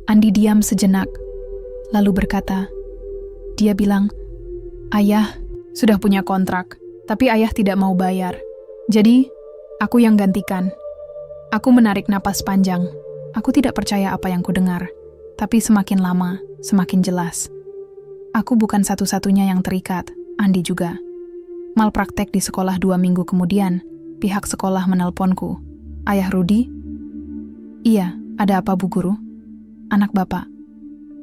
Andi diam sejenak, lalu berkata, dia bilang, "Ayah sudah punya kontrak, tapi ayah tidak mau bayar. Jadi, aku yang gantikan." Aku menarik napas panjang. Aku tidak percaya apa yang kudengar, tapi semakin lama, semakin jelas. Aku bukan satu-satunya yang terikat, Andi juga. Malpraktek di sekolah 2 minggu kemudian, pihak sekolah menelponku. "Ayah Rudi?" "Iya, ada apa Bu Guru?" "Anak Bapak,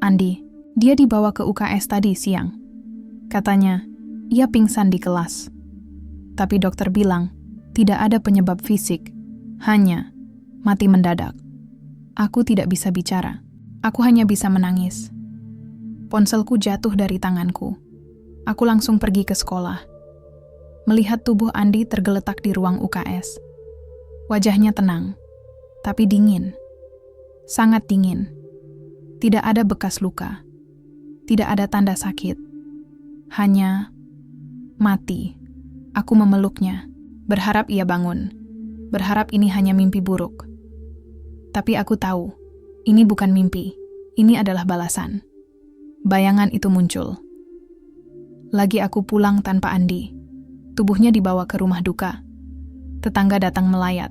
Andi, dia dibawa ke UKS tadi siang. Katanya, ia pingsan di kelas. Tapi dokter bilang, tidak ada penyebab fisik, hanya mati mendadak." Aku tidak bisa bicara. Aku hanya bisa menangis. Ponselku jatuh dari tanganku. Aku langsung pergi ke sekolah. Melihat tubuh Andi tergeletak di ruang UKS. Wajahnya tenang, tapi dingin. Sangat dingin. Tidak ada bekas luka. Tidak ada tanda sakit. Hanya mati. Aku memeluknya, berharap ia bangun. Berharap ini hanya mimpi buruk. Tapi aku tahu, ini bukan mimpi. Ini adalah balasan. Bayangan itu muncul. Lagi aku pulang tanpa Andi. Tubuhnya dibawa ke rumah duka. Tetangga datang melayat.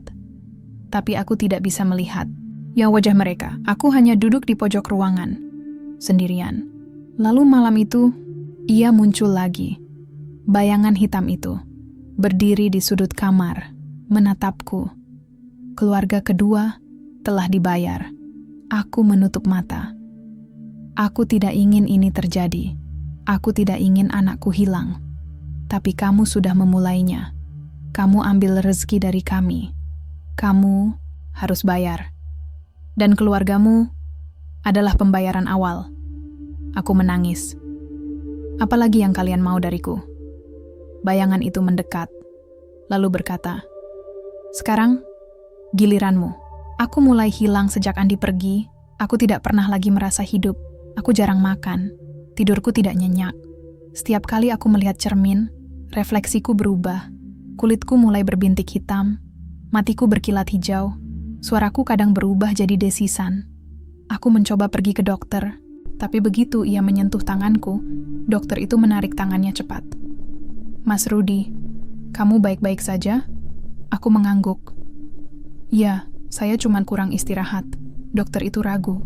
Tapi aku tidak bisa melihat wajah mereka. Aku hanya duduk di pojok ruangan, sendirian. Lalu malam itu, ia muncul lagi. Bayangan hitam itu berdiri di sudut kamar, menatapku. Keluarga kedua telah dibayar. Aku menutup mata. Aku tidak ingin ini terjadi. Aku tidak ingin anakku hilang. Tapi kamu sudah memulainya. Kamu ambil rezeki dari kami. Kamu harus bayar. Dan keluargamu adalah pembayaran awal. Aku menangis. Apalagi yang kalian mau dariku? Bayangan itu mendekat, lalu berkata, "Sekarang, giliranmu." Aku mulai hilang sejak Andi pergi. Aku tidak pernah lagi merasa hidup. Aku jarang makan. Tidurku tidak nyenyak. Setiap kali aku melihat cermin, refleksiku berubah. Kulitku mulai berbintik hitam. Matiku berkilat hijau. Suaraku kadang berubah jadi desisan. Aku mencoba pergi ke dokter, tapi begitu ia menyentuh tanganku, dokter itu menarik tangannya cepat. "Mas Rudi, kamu baik-baik saja?" Aku mengangguk. "Ya, saya cuma kurang istirahat." Dokter itu ragu.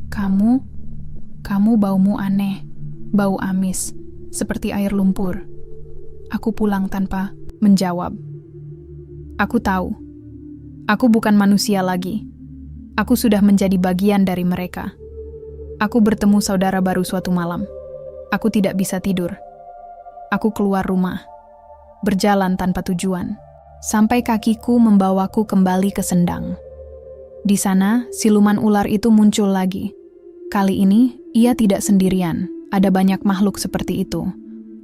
Kamu baumu aneh, bau amis, seperti air lumpur." Aku pulang tanpa menjawab. Aku tahu. Aku bukan manusia lagi. Aku sudah menjadi bagian dari mereka. Aku bertemu saudara baru suatu malam. Aku tidak bisa tidur. Aku keluar rumah, berjalan tanpa tujuan, sampai kakiku membawaku kembali ke Sendang. Di sana, siluman ular itu muncul lagi. Kali ini, ia tidak sendirian. Ada banyak makhluk seperti itu.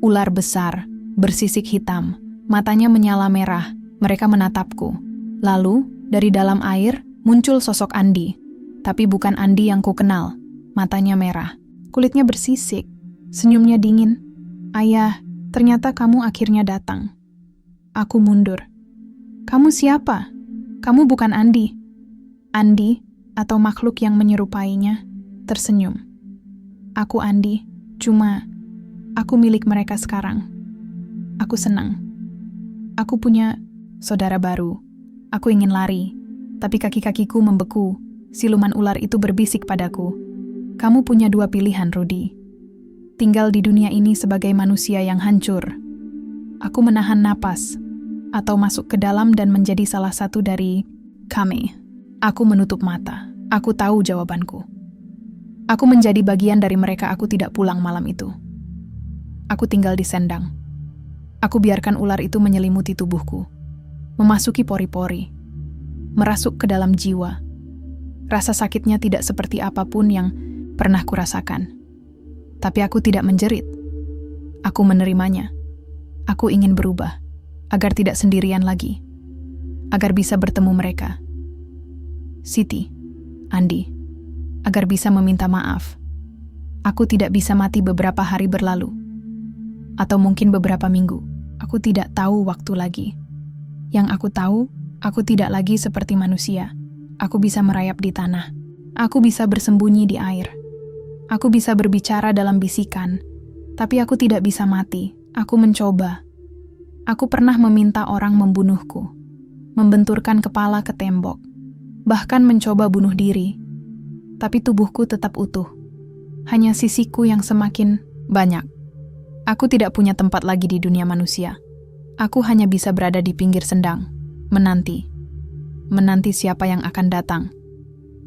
Ular besar, bersisik hitam, matanya menyala merah. Mereka menatapku. Lalu, dari dalam air, muncul sosok Andi. Tapi bukan Andi yang ku kenal. Matanya merah, kulitnya bersisik, senyumnya dingin. "Ayah, ternyata kamu akhirnya datang." Aku mundur. "Kamu siapa? Kamu bukan Andi." Andi, atau makhluk yang menyerupainya, tersenyum. "Aku Andi, cuma aku milik mereka sekarang." Aku senang. Aku punya saudara baru. Aku ingin lari, tapi kaki-kakiku membeku. Siluman ular itu berbisik padaku, "Kamu punya dua pilihan, Rudi. Tinggal di dunia ini sebagai manusia yang hancur." Aku menahan napas, atau masuk ke dalam dan menjadi salah satu dari kami. Aku menutup mata. Aku tahu jawabanku. Aku menjadi bagian dari mereka. Aku tidak pulang malam itu. Aku tinggal di Sendang. Aku biarkan ular itu menyelimuti tubuhku, memasuki pori-pori, merasuk ke dalam jiwa. Rasa sakitnya tidak seperti apapun yang pernah kurasakan. Tapi aku tidak menjerit. Aku menerimanya. Aku ingin berubah, agar tidak sendirian lagi. Agar bisa bertemu mereka. Siti, Andi, agar bisa meminta maaf. Aku tidak bisa mati beberapa hari berlalu. Atau mungkin beberapa minggu. Aku tidak tahu waktu lagi. Yang aku tahu, aku tidak lagi seperti manusia. Aku bisa merayap di tanah. Aku bisa bersembunyi di air. Aku bisa berbicara dalam bisikan. Tapi aku tidak bisa mati. Aku mencoba. Aku pernah meminta orang membunuhku. Membenturkan kepala ke tembok. Bahkan mencoba bunuh diri. Tapi tubuhku tetap utuh. Hanya sisiku yang semakin banyak. Aku tidak punya tempat lagi di dunia manusia. Aku hanya bisa berada di pinggir Sendang, menanti. Menanti siapa yang akan datang.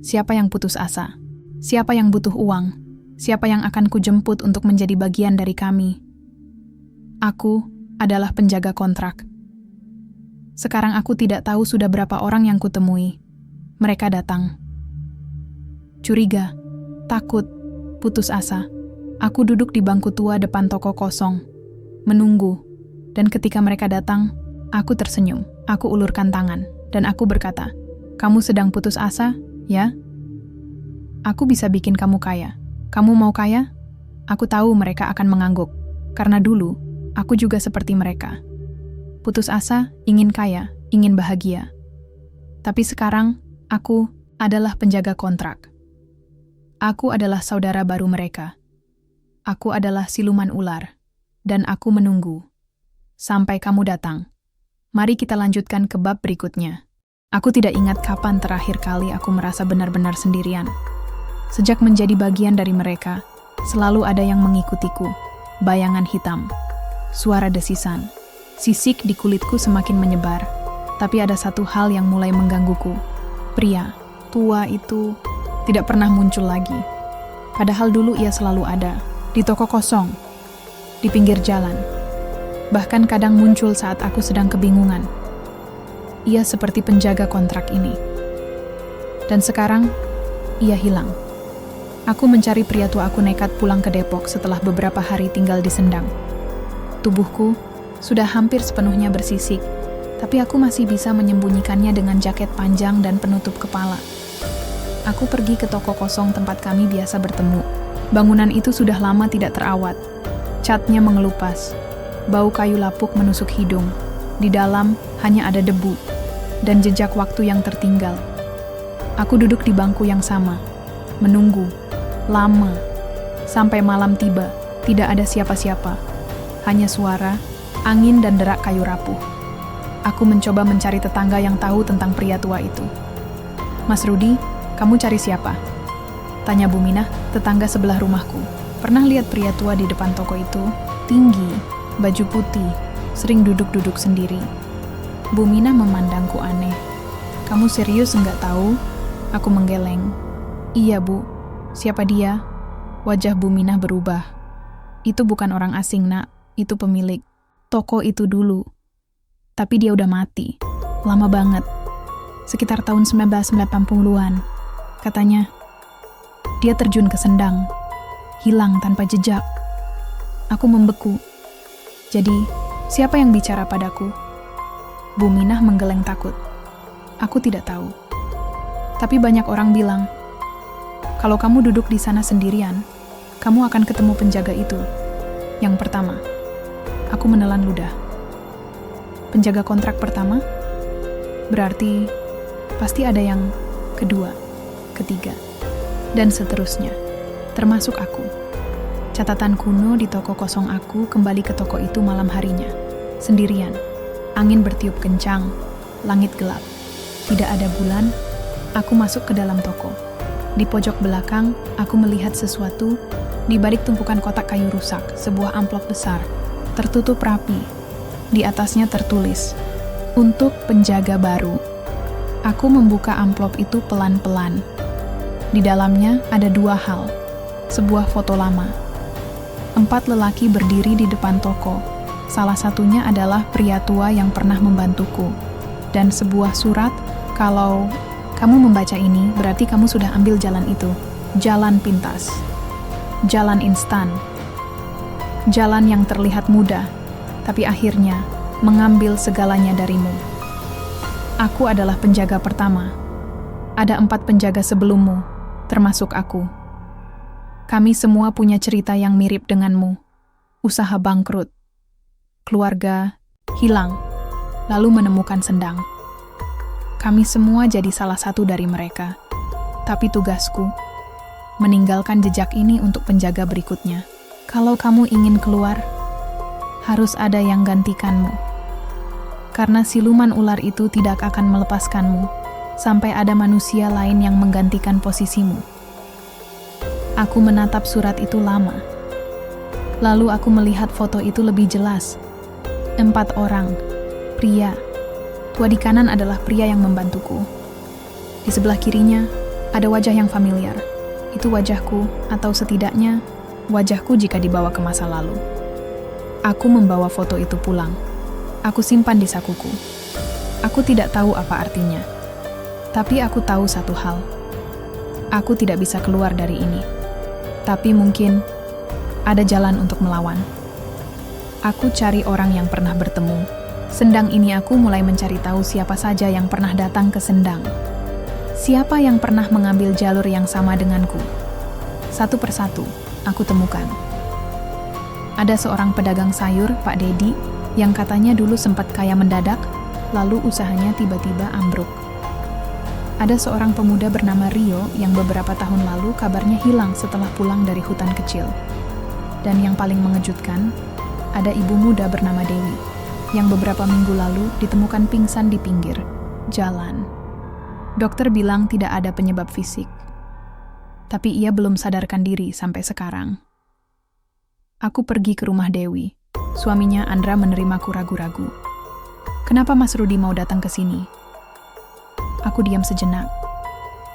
Siapa yang putus asa. Siapa yang butuh uang. Siapa yang akan kujemput untuk menjadi bagian dari kami. Aku adalah penjaga kontrak. Sekarang aku tidak tahu sudah berapa orang yang kutemui. Mereka datang. Curiga, takut, putus asa. Aku duduk di bangku tua depan toko kosong, menunggu, dan ketika mereka datang, aku tersenyum. Aku ulurkan tangan, dan aku berkata, "Kamu sedang putus asa, ya? Aku bisa bikin kamu kaya. Kamu mau kaya?" Aku tahu mereka akan mengangguk, karena dulu, aku juga seperti mereka. Putus asa, ingin kaya, ingin bahagia. Tapi sekarang, aku adalah penjaga kontrak. Aku adalah saudara baru mereka. Aku adalah siluman ular, dan aku menunggu. Sampai kamu datang. Mari kita lanjutkan ke bab berikutnya. Aku tidak ingat kapan terakhir kali aku merasa benar-benar sendirian. Sejak menjadi bagian dari mereka, selalu ada yang mengikutiku, bayangan hitam. suara desisan. Sisik di kulitku semakin menyebar. Tapi ada satu hal yang mulai menggangguku. Pria tua itu tidak pernah muncul lagi. Padahal dulu ia selalu ada. Di toko kosong. Di pinggir jalan. Bahkan kadang muncul saat aku sedang kebingungan. Ia seperti penjaga kontrak ini. Dan sekarang, ia hilang. Aku mencari pria tua. Aku nekat pulang ke Depok setelah beberapa hari tinggal di Sendang. Tubuhku sudah hampir sepenuhnya bersisik, tapi aku masih bisa menyembunyikannya dengan jaket panjang dan penutup kepala. Aku pergi ke toko kosong tempat kami biasa bertemu. Bangunan itu sudah lama tidak terawat. Catnya mengelupas. Bau kayu lapuk menusuk hidung. Di dalam hanya ada debu dan jejak waktu yang tertinggal. Aku duduk di bangku yang sama, menunggu, lama, sampai malam tiba. Tidak ada siapa-siapa, hanya suara, angin dan derak kayu rapuh. Aku mencoba mencari tetangga yang tahu tentang pria tua itu. "Mas Rudi, kamu cari siapa?" Tanya Bu Minah, tetangga sebelah rumahku. "Pernah lihat pria tua di depan toko itu? Tinggi, baju putih, sering duduk-duduk sendiri." Bu Minah memandangku aneh. "Kamu serius enggak tahu?" Aku menggeleng. "Iya, Bu. Siapa dia?" Wajah Bu Minah berubah. "Itu bukan orang asing, Nak. Itu pemilik toko itu dulu. Tapi dia udah mati. Lama banget. Sekitar tahun 1980-an. Katanya, dia terjun ke Sendang. Hilang tanpa jejak." Aku membeku. "Jadi, siapa yang bicara padaku?" Bu Minah menggeleng takut. "Aku tidak tahu. Tapi banyak orang bilang, kalau kamu duduk di sana sendirian, kamu akan ketemu penjaga itu. Yang pertama." Aku menelan ludah. "Penjaga kontrak pertama? Berarti pasti ada yang kedua, ketiga, dan seterusnya, termasuk aku." Catatan kuno di toko kosong. Aku kembali ke toko itu malam harinya, sendirian. Angin bertiup kencang, langit gelap. Tidak ada bulan. Aku masuk ke dalam toko. Di pojok belakang, aku melihat sesuatu. Di balik tumpukan kotak kayu rusak, sebuah amplop besar, tertutup rapi. Di atasnya tertulis, "Untuk penjaga baru." Aku membuka amplop itu pelan-pelan. Di dalamnya ada dua hal. Sebuah foto lama. 4 lelaki berdiri di depan toko. Salah satunya adalah pria tua yang pernah membantuku. Dan sebuah surat, "Kalau kamu membaca ini, berarti kamu sudah ambil jalan itu. Jalan pintas. Jalan instan. Jalan yang terlihat mudah, tapi akhirnya mengambil segalanya darimu. Aku adalah penjaga pertama. Ada 4 penjaga sebelummu, termasuk aku. Kami semua punya cerita yang mirip denganmu. Usaha bangkrut. Keluarga hilang, lalu menemukan Sendang. Kami semua jadi salah satu dari mereka. Tapi tugasku, meninggalkan jejak ini untuk penjaga berikutnya. Kalau kamu ingin keluar, harus ada yang gantikanmu. Karena siluman ular itu tidak akan melepaskanmu, sampai ada manusia lain yang menggantikan posisimu." Aku menatap surat itu lama. Lalu aku melihat foto itu lebih jelas. 4 orang, pria. Tua di kanan adalah pria yang membantuku. Di sebelah kirinya, ada wajah yang familiar. Itu wajahku, atau setidaknya, wajahku jika dibawa ke masa lalu. Aku membawa foto itu pulang. Aku simpan di sakuku. Aku tidak tahu apa artinya. Tapi aku tahu satu hal. Aku tidak bisa keluar dari ini. Tapi mungkin ada jalan untuk melawan. Aku cari orang yang pernah bertemu. Sendang ini aku mulai mencari tahu siapa saja yang pernah datang ke Sendang. Siapa yang pernah mengambil jalur yang sama denganku. Satu persatu, aku temukan. Ada seorang pedagang sayur, Pak Dedi, yang katanya dulu sempat kaya mendadak, lalu usahanya tiba-tiba ambruk. Ada seorang pemuda bernama Rio yang beberapa tahun lalu kabarnya hilang setelah pulang dari hutan kecil. Dan yang paling mengejutkan, ada ibu muda bernama Dewi, yang beberapa minggu lalu ditemukan pingsan di pinggir jalan. Dokter bilang tidak ada penyebab fisik, tapi ia belum sadarkan diri sampai sekarang. Aku pergi ke rumah Dewi. Suaminya Andra menerimaku ragu-ragu. Kenapa Mas Rudi mau datang ke sini? Aku diam sejenak.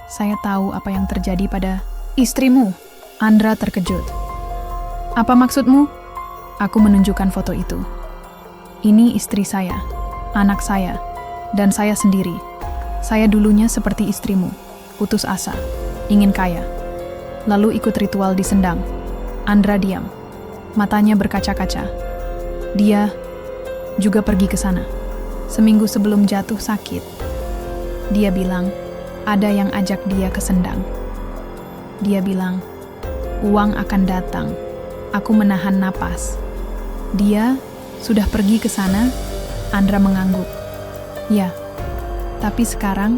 Saya tahu apa yang terjadi pada istrimu. Andra terkejut. Apa maksudmu? Aku menunjukkan foto itu. Ini istri saya, anak saya, dan saya sendiri. Saya dulunya seperti istrimu, putus asa, ingin kaya. Lalu ikut ritual di Sendang. Andra diam. Matanya berkaca-kaca. Dia juga pergi ke sana. Seminggu sebelum jatuh sakit. Dia bilang, ada yang ajak dia ke Sendang. Dia bilang, uang akan datang. Aku menahan napas. Dia sudah pergi ke sana? Andra mengangguk. Ya, tapi sekarang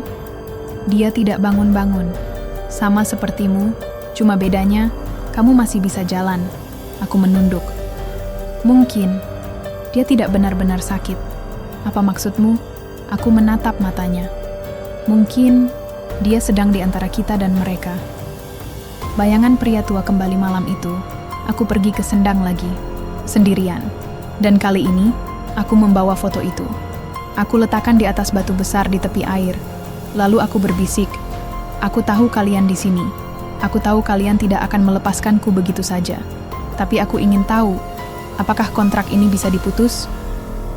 dia tidak bangun-bangun. Sama sepertimu, cuma bedanya kamu masih bisa jalan. Aku menunduk. Mungkin dia tidak benar-benar sakit. Apa maksudmu? Aku menatap matanya. Mungkin dia sedang di antara kita dan mereka. Bayangan pria tua kembali malam itu. Aku pergi ke Sendang lagi, sendirian. Dan kali ini, aku membawa foto itu. Aku letakkan di atas batu besar di tepi air. Lalu aku berbisik, aku tahu kalian di sini. Aku tahu kalian tidak akan melepaskanku begitu saja. Tapi aku ingin tahu, apakah kontrak ini bisa diputus?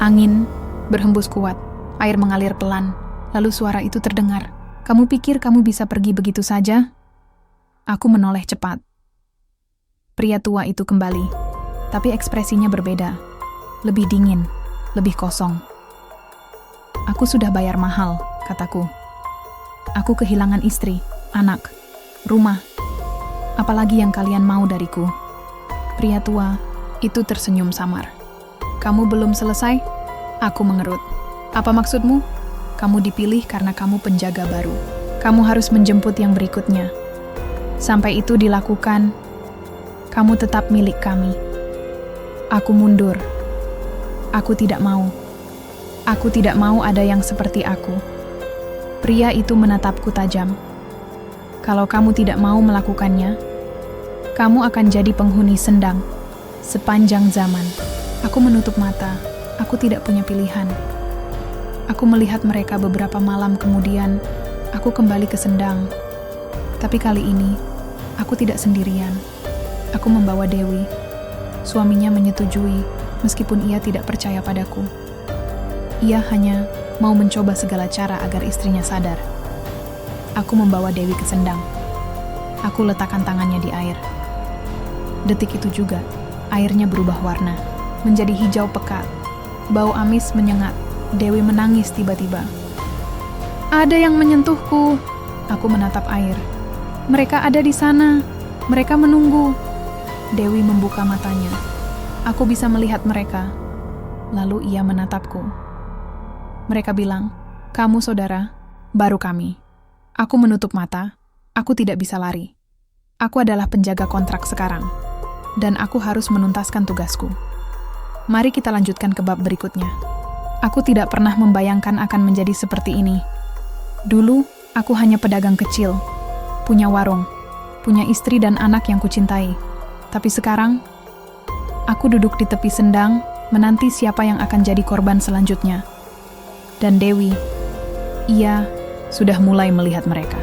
Angin berhembus kuat, air mengalir pelan, lalu suara itu terdengar. Kamu pikir kamu bisa pergi begitu saja? Aku menoleh cepat. Pria tua itu kembali, tapi ekspresinya berbeda. Lebih dingin, lebih kosong. Aku sudah bayar mahal, kataku. Aku kehilangan istri, anak, rumah. Apalagi yang kalian mau dariku? Pria tua itu tersenyum samar. Kamu belum selesai? Aku mengerut. Apa maksudmu? Kamu dipilih karena kamu penjaga baru. Kamu harus menjemput yang berikutnya. Sampai itu dilakukan, kamu tetap milik kami. Aku mundur. Aku tidak mau. Aku tidak mau ada yang seperti aku. Pria itu menatapku tajam. Kalau kamu tidak mau melakukannya, kamu akan jadi penghuni Sendang sepanjang zaman. Aku menutup mata. Aku tidak punya pilihan. Aku melihat mereka beberapa malam kemudian. Aku kembali ke Sendang. Tapi kali ini, aku tidak sendirian. Aku membawa Dewi. Suaminya menyetujui, meskipun ia tidak percaya padaku. Ia hanya mau mencoba segala cara agar istrinya sadar. Aku membawa Dewi ke Sendang. Aku letakkan tangannya di air. Detik itu juga, airnya berubah warna, menjadi hijau pekat. Bau amis menyengat. Dewi menangis tiba-tiba. Ada yang menyentuhku. Aku menatap air. Mereka ada di sana. Mereka menunggu. Dewi membuka matanya. Aku bisa melihat mereka. Lalu ia menatapku. Mereka bilang, kamu saudara, baru kami. Aku menutup mata. Aku tidak bisa lari. Aku adalah penjaga kontrak sekarang. Dan aku harus menuntaskan tugasku. Mari kita lanjutkan ke bab berikutnya. Aku tidak pernah membayangkan akan menjadi seperti ini. Dulu, aku hanya pedagang kecil. Punya warung. Punya istri dan anak yang kucintai. Tapi sekarang, aku duduk di tepi Sendang, menanti siapa yang akan jadi korban selanjutnya. Dan Dewi, ia sudah mulai melihat mereka.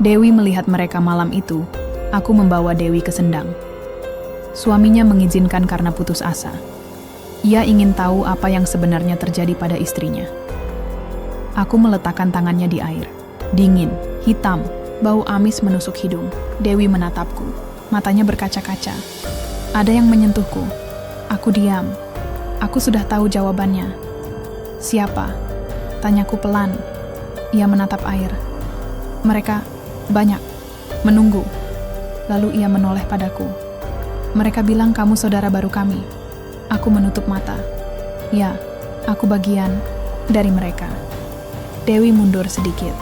Dewi melihat mereka malam itu. Aku membawa Dewi ke Sendang. Suaminya mengizinkan karena putus asa. Ia ingin tahu apa yang sebenarnya terjadi pada istrinya. Aku meletakkan tangannya di air. Dingin, hitam, bau amis menusuk hidung. Dewi menatapku. Matanya berkaca-kaca. Ada yang menyentuhku. Aku diam. Aku sudah tahu jawabannya. Siapa? Tanyaku pelan. Ia menatap air. Mereka banyak. Menunggu. Lalu ia menoleh padaku. Mereka bilang kamu saudara baru kami. Aku menutup mata. Ya, aku bagian dari mereka. Dewi mundur sedikit.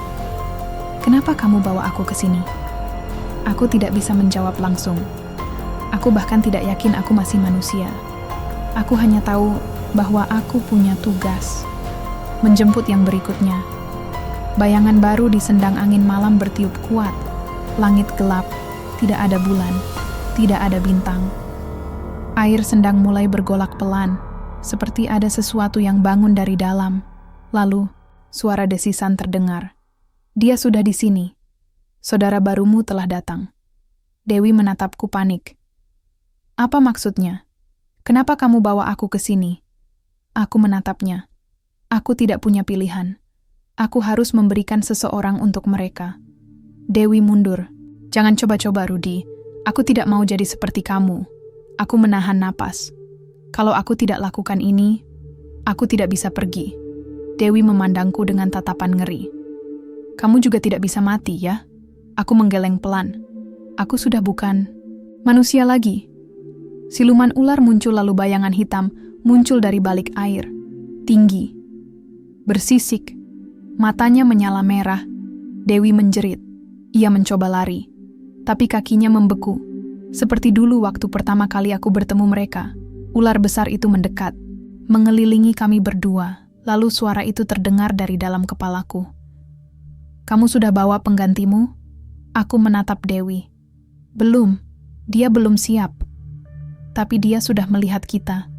Kenapa kamu bawa aku ke sini? Aku tidak bisa menjawab langsung. Aku bahkan tidak yakin aku masih manusia. Aku hanya tahu bahwa aku punya tugas. Menjemput yang berikutnya. Bayangan baru di Sendang angin malam bertiup kuat. Langit gelap, tidak ada bulan, tidak ada bintang. Air sendang mulai bergolak pelan, seperti ada sesuatu yang bangun dari dalam. Lalu, suara desisan terdengar. Dia sudah di sini. Saudara barumu telah datang. Dewi menatapku panik. Apa maksudnya? Kenapa kamu bawa aku ke sini? Aku menatapnya. Aku tidak punya pilihan. Aku harus memberikan seseorang untuk mereka. Dewi mundur. Jangan coba-coba, Rudi. Aku tidak mau jadi seperti kamu. Aku menahan napas. Kalau aku tidak lakukan ini, aku tidak bisa pergi. Dewi memandangku dengan tatapan ngeri. Kamu juga tidak bisa mati, ya? Aku menggeleng pelan. Aku sudah bukan manusia lagi. Siluman ular muncul lalu bayangan hitam muncul dari balik air. Tinggi. Bersisik. Matanya menyala merah. Dewi menjerit. Ia mencoba lari. Tapi kakinya membeku. Seperti dulu waktu pertama kali aku bertemu mereka. Ular besar itu mendekat. Mengelilingi kami berdua. Lalu suara itu terdengar dari dalam kepalaku. Kamu sudah bawa penggantimu? Aku menatap Dewi. Belum. Dia belum siap. Tapi dia sudah melihat kita.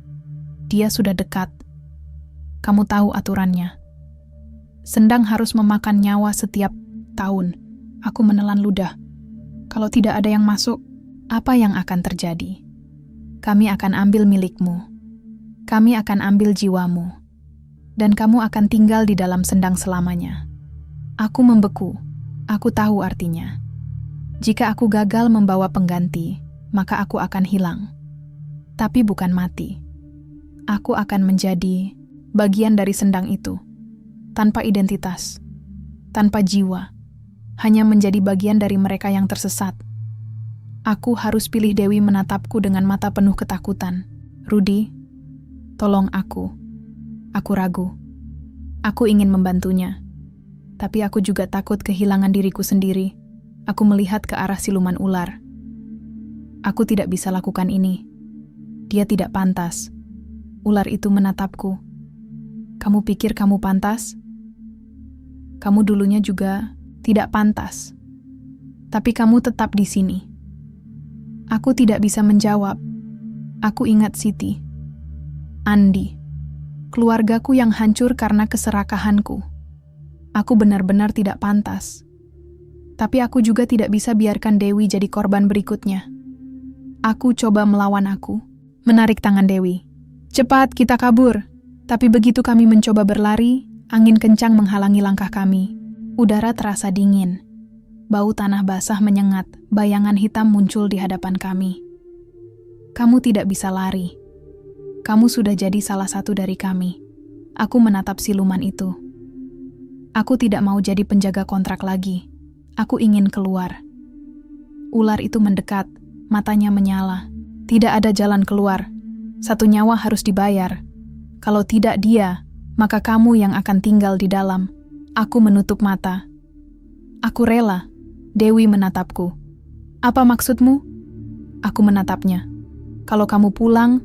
Dia sudah dekat. Kamu tahu aturannya. Sendang harus memakan nyawa setiap tahun. Aku menelan ludah. Kalau tidak ada yang masuk, apa yang akan terjadi? Kami akan ambil milikmu. Kami akan ambil jiwamu. Dan kamu akan tinggal di dalam sendang selamanya. Aku membeku. Aku tahu artinya. Jika aku gagal membawa pengganti, maka aku akan hilang. Tapi bukan mati. Aku akan menjadi bagian dari sendang itu. Tanpa identitas. Tanpa jiwa. Hanya menjadi bagian dari mereka yang tersesat. Aku harus pilih. Dewi menatapku dengan mata penuh ketakutan. Rudi, tolong aku. Aku ragu. Aku ingin membantunya. Tapi aku juga takut kehilangan diriku sendiri. Aku melihat ke arah siluman ular. Aku tidak bisa lakukan ini. Dia tidak pantas. Ular itu menatapku. Kamu pikir kamu pantas? Kamu dulunya juga tidak pantas. Tapi kamu tetap di sini. Aku tidak bisa menjawab. Aku ingat Siti. Andi. Keluargaku yang hancur karena keserakahanku. Aku benar-benar tidak pantas. Tapi aku juga tidak bisa biarkan Dewi jadi korban berikutnya. Aku coba melawan aku. Menarik tangan Dewi. Cepat, kita kabur. Tapi begitu kami mencoba berlari, angin kencang menghalangi langkah kami. Udara terasa dingin. Bau tanah basah menyengat, bayangan hitam muncul di hadapan kami. Kamu tidak bisa lari. Kamu sudah jadi salah satu dari kami. Aku menatap siluman itu. Aku tidak mau jadi penjaga kontrak lagi. Aku ingin keluar. Ular itu mendekat, matanya menyala. Tidak ada jalan keluar. Satu nyawa harus dibayar. Kalau tidak dia, maka kamu yang akan tinggal di dalam. Aku menutup mata. Aku rela. Dewi menatapku. Apa maksudmu? Aku menatapnya. Kalau kamu pulang,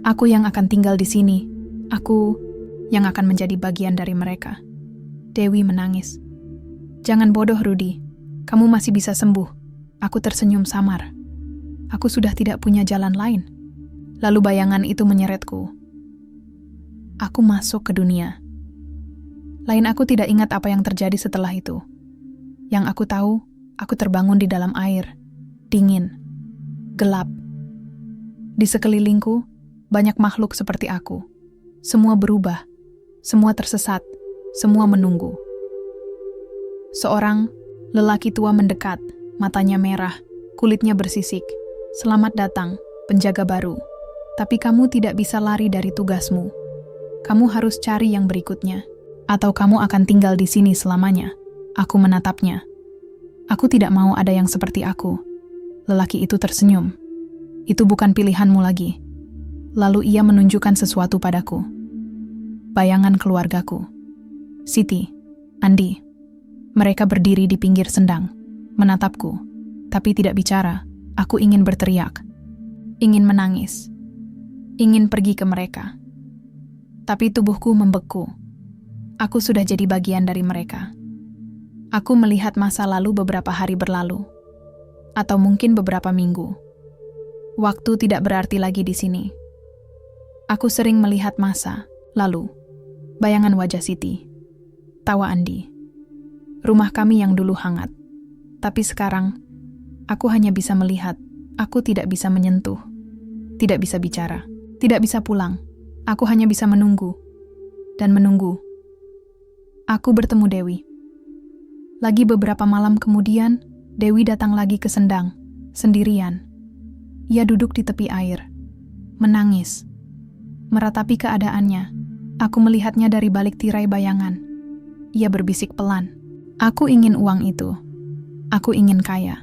aku yang akan tinggal di sini. Aku yang akan menjadi bagian dari mereka. Dewi menangis. Jangan bodoh, Rudi. Kamu masih bisa sembuh. Aku tersenyum samar. Aku sudah tidak punya jalan lain. Lalu bayangan itu menyeretku. Aku masuk ke dunia. Lain aku tidak ingat apa yang terjadi setelah itu. Yang aku tahu, aku terbangun di dalam air. Dingin. Gelap. Di sekelilingku, banyak makhluk seperti aku. Semua berubah. Semua tersesat. Semua menunggu. Seorang lelaki tua mendekat, matanya merah, kulitnya bersisik. Selamat datang, penjaga baru. Tapi kamu tidak bisa lari dari tugasmu. Kamu harus cari yang berikutnya. Atau kamu akan tinggal di sini selamanya. Aku menatapnya. Aku tidak mau ada yang seperti aku. Lelaki itu tersenyum. Itu bukan pilihanmu lagi. Lalu ia menunjukkan sesuatu padaku. Bayangan keluargaku. Siti, Andi. Mereka berdiri di pinggir sendang, menatapku, tapi tidak bicara. Aku ingin berteriak. Ingin menangis. Ingin pergi ke mereka. Tapi tubuhku membeku. Aku sudah jadi bagian dari mereka. Aku melihat masa lalu beberapa hari berlalu. Atau mungkin beberapa minggu. Waktu tidak berarti lagi di sini. Aku sering melihat masa, lalu bayangan wajah Siti, tawa Andi, rumah kami yang dulu hangat. Tapi sekarang, aku hanya bisa melihat, aku tidak bisa menyentuh, tidak bisa bicara, tidak bisa pulang. Aku hanya bisa menunggu, dan menunggu. Aku bertemu Dewi. Lagi beberapa malam kemudian, Dewi datang lagi ke Sendang, sendirian. Ia duduk di tepi air, menangis, meratapi keadaannya. Aku melihatnya dari balik tirai bayangan. Ia berbisik pelan, "Aku ingin uang itu. Aku ingin kaya.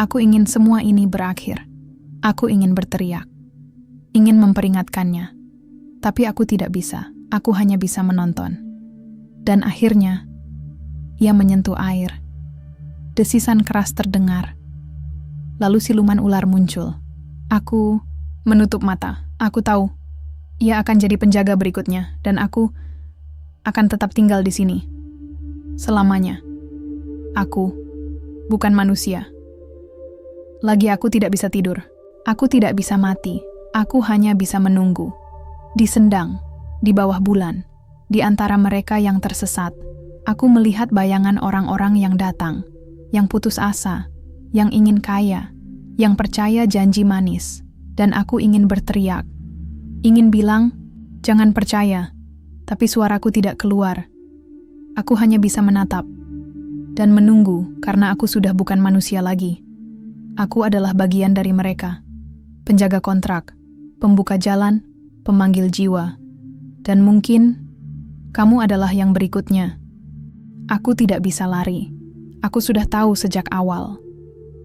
Aku ingin semua ini berakhir. Aku ingin berteriak, ingin memperingatkannya. Tapi aku tidak bisa. Aku hanya bisa menonton." Dan akhirnya, ia menyentuh air. Desisan keras terdengar. Lalu siluman ular muncul. Aku menutup mata. Aku tahu, ia akan jadi penjaga berikutnya, dan aku akan tetap tinggal di sini. Selamanya. Aku bukan manusia. Lagi aku tidak bisa tidur. Aku tidak bisa mati. Aku hanya bisa menunggu. Di Sendang, di bawah bulan, di antara mereka yang tersesat, aku melihat bayangan orang-orang yang datang, yang putus asa, yang ingin kaya, yang percaya janji manis, dan aku ingin berteriak. Ingin bilang, jangan percaya, tapi suaraku tidak keluar. Aku hanya bisa menatap dan menunggu karena aku sudah bukan manusia lagi. Aku adalah bagian dari mereka, penjaga kontrak, pembuka jalan, pemanggil jiwa. Dan mungkin kamu adalah yang berikutnya. Aku tidak bisa lari. Aku sudah tahu sejak awal.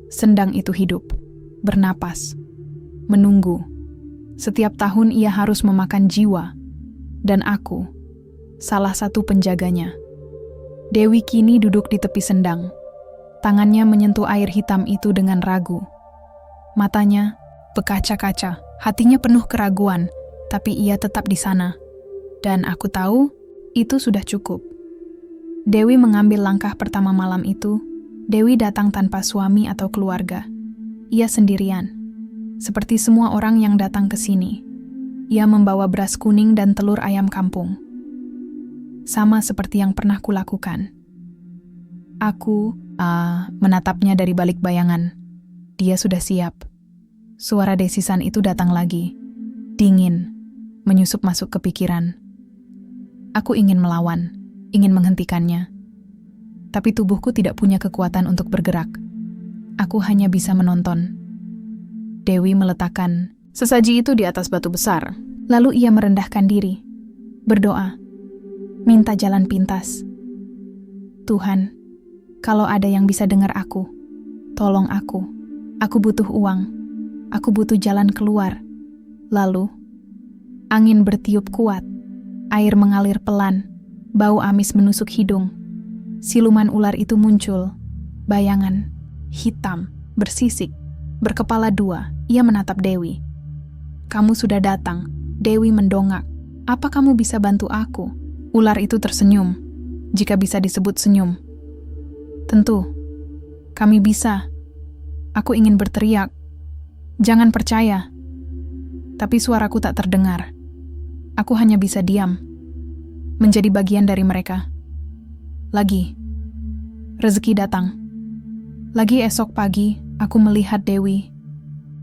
Sendang itu hidup, bernapas, menunggu. Setiap tahun ia harus memakan jiwa. Dan aku, salah satu penjaganya. Dewi kini duduk di tepi Sendang. Tangannya menyentuh air hitam itu dengan ragu. Matanya berkaca-kaca, hatinya penuh keraguan, tapi ia tetap di sana. Dan aku tahu, itu sudah cukup. Dewi mengambil langkah pertama malam itu. Dewi datang tanpa suami atau keluarga. Ia sendirian, seperti semua orang yang datang ke sini. Ia membawa beras kuning dan telur ayam kampung. Sama seperti yang pernah kulakukan. Aku menatapnya dari balik bayangan. Dia sudah siap. Suara desisan itu datang lagi. Dingin, menyusup masuk ke pikiran. Aku ingin melawan, ingin menghentikannya. Tapi tubuhku tidak punya kekuatan untuk bergerak. Aku hanya bisa menonton. Dewi meletakkan sesaji itu di atas batu besar. Lalu ia merendahkan diri, berdoa, minta jalan pintas. Tuhan, kalau ada yang bisa dengar aku, tolong aku. Aku butuh uang. Aku butuh jalan keluar. Lalu, angin bertiup kuat. Air mengalir pelan. Bau amis menusuk hidung. Siluman ular itu muncul. Bayangan, hitam, bersisik, berkepala dua. Ia menatap Dewi. Kamu sudah datang. Dewi mendongak. Apa kamu bisa bantu aku? Ular itu tersenyum. Jika bisa disebut senyum. Tentu. Kami bisa. Aku ingin berteriak. Jangan percaya. Tapi suaraku tak terdengar. Aku hanya bisa diam. Menjadi bagian dari mereka. Lagi. Rezeki datang. Lagi esok pagi, aku melihat Dewi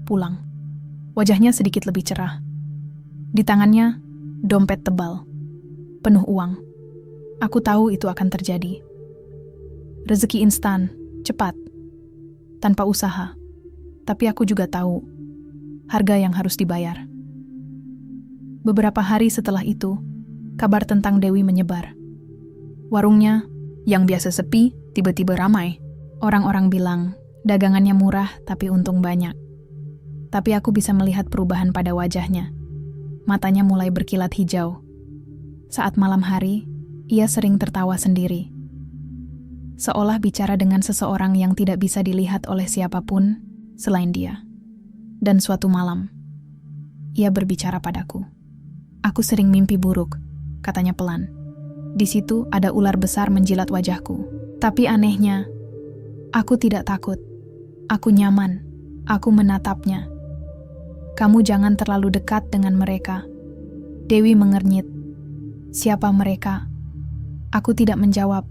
pulang. Wajahnya sedikit lebih cerah. Di tangannya, dompet tebal. Penuh uang. Aku tahu itu akan terjadi. Rezeki instan, cepat. Tanpa usaha. Tapi aku juga tahu harga yang harus dibayar. Beberapa hari setelah itu, kabar tentang Dewi menyebar. Warungnya, yang biasa sepi, tiba-tiba ramai. Orang-orang bilang, dagangannya murah tapi untung banyak. Tapi aku bisa melihat perubahan pada wajahnya. Matanya mulai berkilat hijau. Saat malam hari, ia sering tertawa sendiri. Seolah bicara dengan seseorang yang tidak bisa dilihat oleh siapapun selain dia. Dan suatu malam, ia berbicara padaku. Aku sering mimpi buruk, katanya pelan. Di situ ada ular besar menjilat wajahku. Tapi anehnya, aku tidak takut. Aku nyaman. Aku menatapnya. Kamu jangan terlalu dekat dengan mereka. Dewi mengernyit. Siapa mereka? Aku tidak menjawab.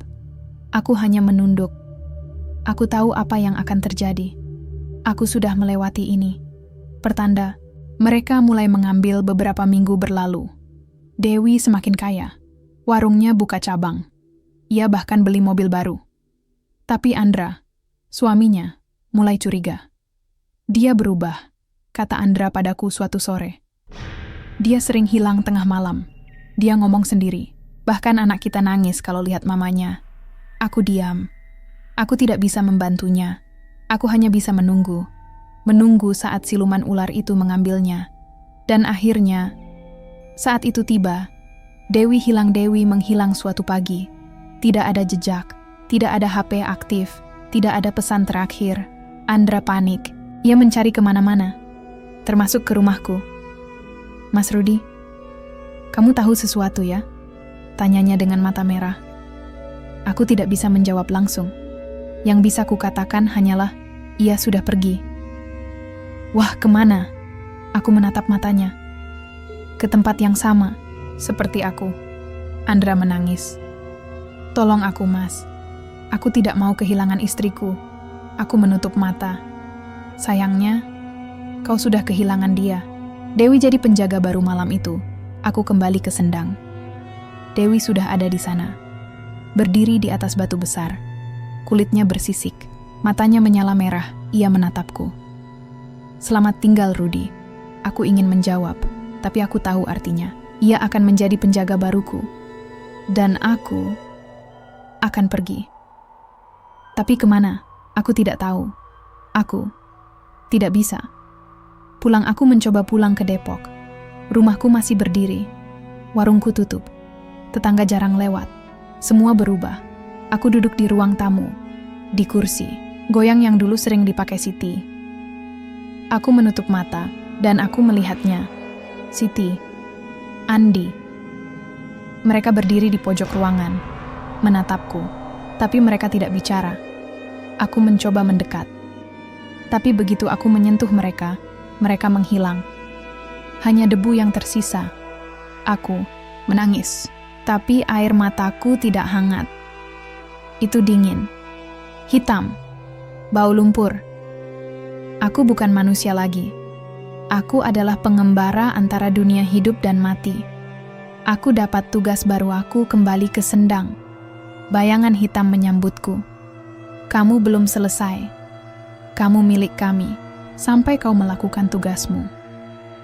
Aku hanya menunduk. Aku tahu apa yang akan terjadi. Aku sudah melewati ini. Pertanda, mereka mulai mengambil beberapa minggu berlalu. Dewi semakin kaya. Warungnya buka cabang. Ia bahkan beli mobil baru. Tapi Andra, suaminya, mulai curiga. Dia berubah, kata Andra padaku suatu sore. Dia sering hilang tengah malam. Dia ngomong sendiri. Bahkan anak kita nangis kalau lihat mamanya. Aku diam. Aku tidak bisa membantunya. Aku hanya bisa menunggu. Menunggu saat siluman ular itu mengambilnya. Dan akhirnya, saat itu tiba, Dewi menghilang suatu pagi. Tidak ada jejak, tidak ada HP aktif, tidak ada pesan terakhir. Andra panik. Ia mencari kemana-mana, termasuk ke rumahku. Mas Rudi, kamu tahu sesuatu ya? Tanyanya dengan mata merah. Aku tidak bisa menjawab langsung. Yang bisa kukatakan hanyalah, ia sudah pergi. Wah, kemana? Aku menatap matanya. Ke tempat yang sama, seperti aku. Andra menangis. Tolong aku, Mas. Aku tidak mau kehilangan istriku. Aku menutup mata. Sayangnya, kau sudah kehilangan dia. Dewi jadi penjaga baru malam itu. Aku kembali ke Sendang. Dewi sudah ada di sana. Berdiri di atas batu besar. Kulitnya bersisik. Matanya menyala merah. Ia menatapku. Selamat tinggal, Rudi. Aku ingin menjawab, tapi aku tahu artinya. Ia akan menjadi penjaga baruku. Dan aku akan pergi. Tapi kemana? Aku tidak tahu. Aku tidak bisa. Aku mencoba pulang ke Depok. Rumahku masih berdiri. Warungku tutup. Tetangga jarang lewat. Semua berubah. Aku duduk di ruang tamu. Di kursi. Goyang yang dulu sering dipakai Siti. Aku menutup mata dan aku melihatnya. Siti. Andi. Mereka berdiri di pojok ruangan. Menatapku. Tapi mereka tidak bicara. Aku mencoba mendekat. Tapi begitu aku menyentuh mereka, mereka menghilang. Hanya debu yang tersisa. Aku menangis. Tapi air mataku tidak hangat. Itu dingin. Hitam. Bau lumpur. Aku bukan manusia lagi. Aku adalah pengembara antara dunia hidup dan mati. Aku dapat tugas baru, aku kembali ke Sendang. Bayangan hitam menyambutku. Kamu belum selesai. Kamu milik kami, sampai kau melakukan tugasmu.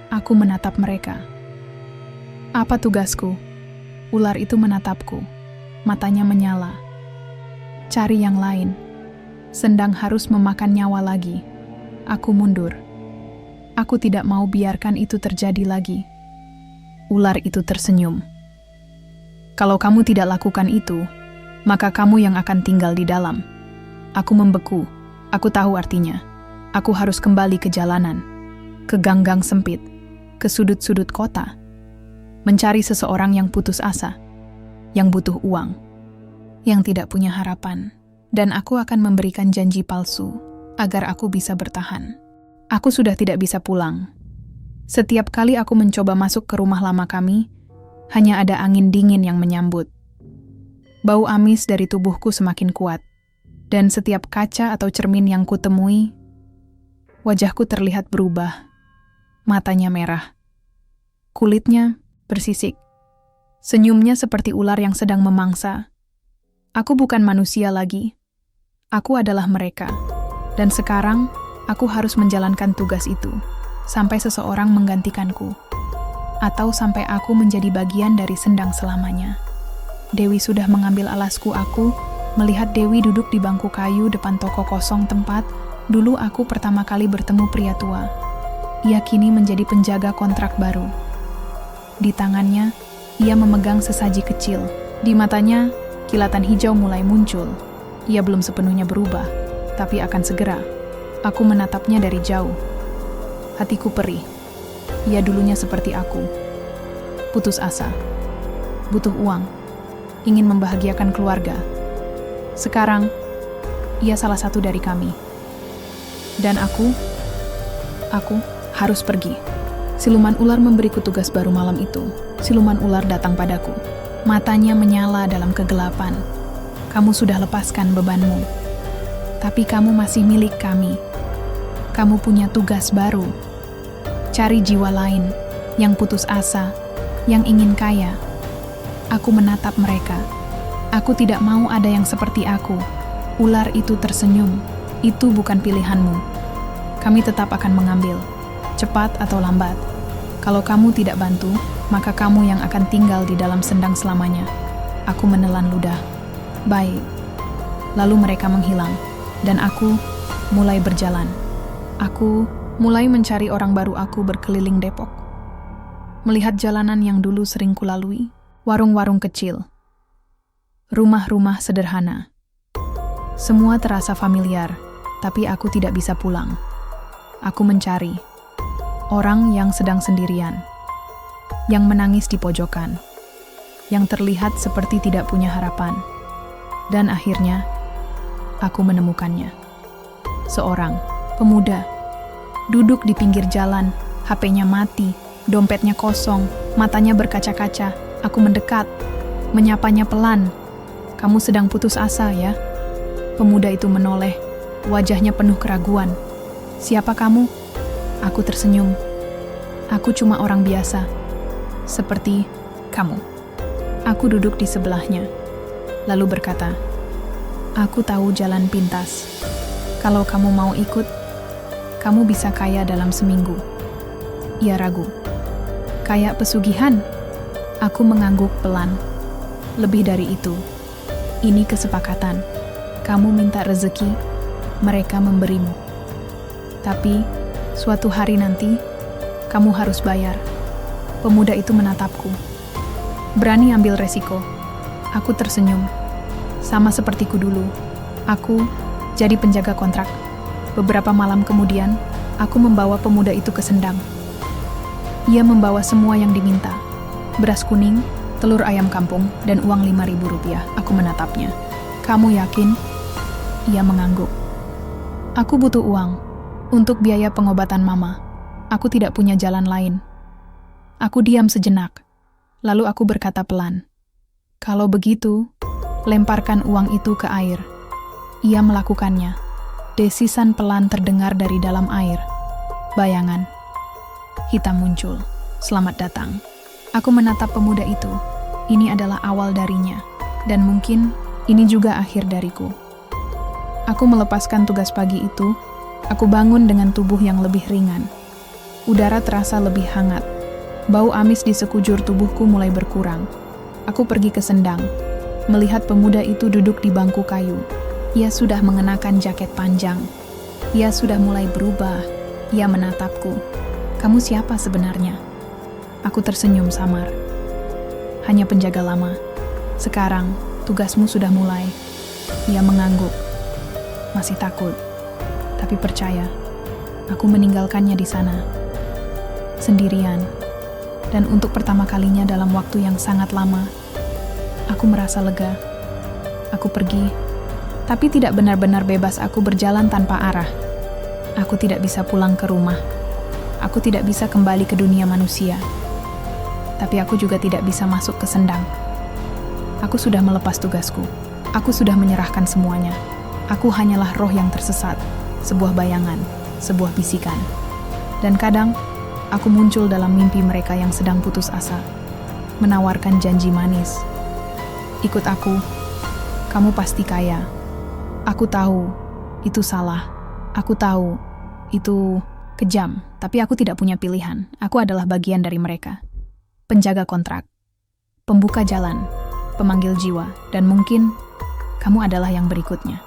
Aku menatap mereka. Apa tugasku? Ular itu menatapku. Matanya menyala. Cari yang lain. Sendang harus memakan nyawa lagi. Aku mundur. Aku tidak mau biarkan itu terjadi lagi. Ular itu tersenyum. Kalau kamu tidak lakukan itu, maka kamu yang akan tinggal di dalam. Aku membeku. Aku tahu artinya. Aku harus kembali ke jalanan, ke gang-gang sempit, ke sudut-sudut kota, mencari seseorang yang putus asa, yang butuh uang, yang tidak punya harapan, dan aku akan memberikan janji palsu agar aku bisa bertahan. Aku sudah tidak bisa pulang. Setiap kali aku mencoba masuk ke rumah lama kami, hanya ada angin dingin yang menyambut. Bau amis dari tubuhku semakin kuat. Dan setiap kaca atau cermin yang kutemui, wajahku terlihat berubah. Matanya merah. Kulitnya bersisik. Senyumnya seperti ular yang sedang memangsa. Aku bukan manusia lagi. Aku adalah mereka. Dan sekarang, aku harus menjalankan tugas itu. Sampai seseorang menggantikanku. Atau sampai aku menjadi bagian dari Sendang selamanya. Dewi sudah mengambil alasku. Aku melihat Dewi duduk di bangku kayu depan toko kosong tempat dulu aku pertama kali bertemu pria tua. Ia kini menjadi penjaga kontrak baru. Di tangannya, ia memegang sesaji kecil. Di matanya, kilatan hijau mulai muncul. Ia belum sepenuhnya berubah, tapi akan segera. Aku menatapnya dari jauh. Hatiku perih. Ia dulunya seperti aku. Putus asa. Butuh uang. Ingin membahagiakan keluarga. Sekarang, ia salah satu dari kami. Dan aku Harus pergi. Siluman ular memberiku tugas baru malam itu. Siluman ular datang padaku. Matanya menyala dalam kegelapan. Kamu sudah lepaskan bebanmu. Tapi kamu masih milik kami. Kamu punya tugas baru. Cari jiwa lain yang putus asa, yang ingin kaya. Aku menatap mereka. Aku tidak mau ada yang seperti aku. Ular itu tersenyum. Itu bukan pilihanmu. Kami tetap akan mengambil, cepat atau lambat. Kalau kamu tidak bantu, maka kamu yang akan tinggal di dalam sendang selamanya. Aku menelan ludah. Baik. Lalu mereka menghilang, dan aku mulai berjalan. Aku mulai mencari orang baru aku berkeliling Depok. Melihat jalanan yang dulu sering kulalui, warung-warung kecil, rumah-rumah sederhana. Semua terasa familiar, tapi aku tidak bisa pulang. Aku mencari orang yang sedang sendirian, yang menangis di pojokan, yang terlihat seperti tidak punya harapan. Dan akhirnya, aku menemukannya. Seorang pemuda, duduk di pinggir jalan, HP-nya mati, dompetnya kosong, matanya berkaca-kaca. Aku mendekat, menyapanya pelan. Kamu sedang putus asa, ya? Pemuda itu menoleh, wajahnya penuh keraguan. Siapa kamu? Aku tersenyum. Aku cuma orang biasa, seperti kamu. Aku duduk di sebelahnya, lalu berkata, aku tahu jalan pintas. Kalau kamu mau ikut, kamu bisa kaya dalam seminggu. Ia ragu. Kayak pesugihan? Aku mengangguk pelan. Lebih dari itu, ini kesepakatan. Kamu minta rezeki, mereka memberimu. Tapi, suatu hari nanti, kamu harus bayar. Pemuda itu menatapku. Berani ambil resiko. Aku tersenyum. Sama sepertiku dulu. Aku jadi penjaga kontrak. Beberapa malam kemudian, aku membawa pemuda itu ke sendang. Ia membawa semua yang diminta. Beras kuning, telur ayam kampung, dan uang Rp5.000. Aku menatapnya. Kamu yakin? Ia mengangguk. Aku butuh uang untuk biaya pengobatan mama. Aku tidak punya jalan lain. Aku diam sejenak. Lalu aku berkata pelan. Kalau begitu, lemparkan uang itu ke air. Ia melakukannya. Desisan pelan terdengar dari dalam air. Bayangan hitam muncul. Selamat datang. Aku menatap pemuda itu. Ini adalah awal darinya. Dan mungkin ini juga akhir dariku. Aku melepaskan tugas pagi itu. Aku bangun dengan tubuh yang lebih ringan. Udara terasa lebih hangat. Bau amis di sekujur tubuhku mulai berkurang. Aku pergi ke sendang. Melihat pemuda itu duduk di bangku kayu. Ia sudah mengenakan jaket panjang. Ia sudah mulai berubah. Ia menatapku. Kamu siapa sebenarnya? Aku tersenyum samar. Hanya penjaga lama. Sekarang, tugasmu sudah mulai. Ia mengangguk. Masih takut. Tapi percaya, aku meninggalkannya di sana. Sendirian. Dan untuk pertama kalinya dalam waktu yang sangat lama, aku merasa lega. Aku pergi, tapi tidak benar-benar bebas. Aku berjalan tanpa arah. Aku tidak bisa pulang ke rumah. Aku tidak bisa kembali ke dunia manusia. Tapi aku juga tidak bisa masuk ke sendang. Aku sudah melepas tugasku. Aku sudah menyerahkan semuanya. Aku hanyalah roh yang tersesat, sebuah bayangan, sebuah bisikan. Dan kadang, aku muncul dalam mimpi mereka yang sedang putus asa, menawarkan janji manis. Ikut aku, kamu pasti kaya. Aku tahu, itu salah. Aku tahu, itu kejam, tapi aku tidak punya pilihan. Aku adalah bagian dari mereka. Penjaga kontrak, pembuka jalan, pemanggil jiwa, dan mungkin kamu adalah yang berikutnya.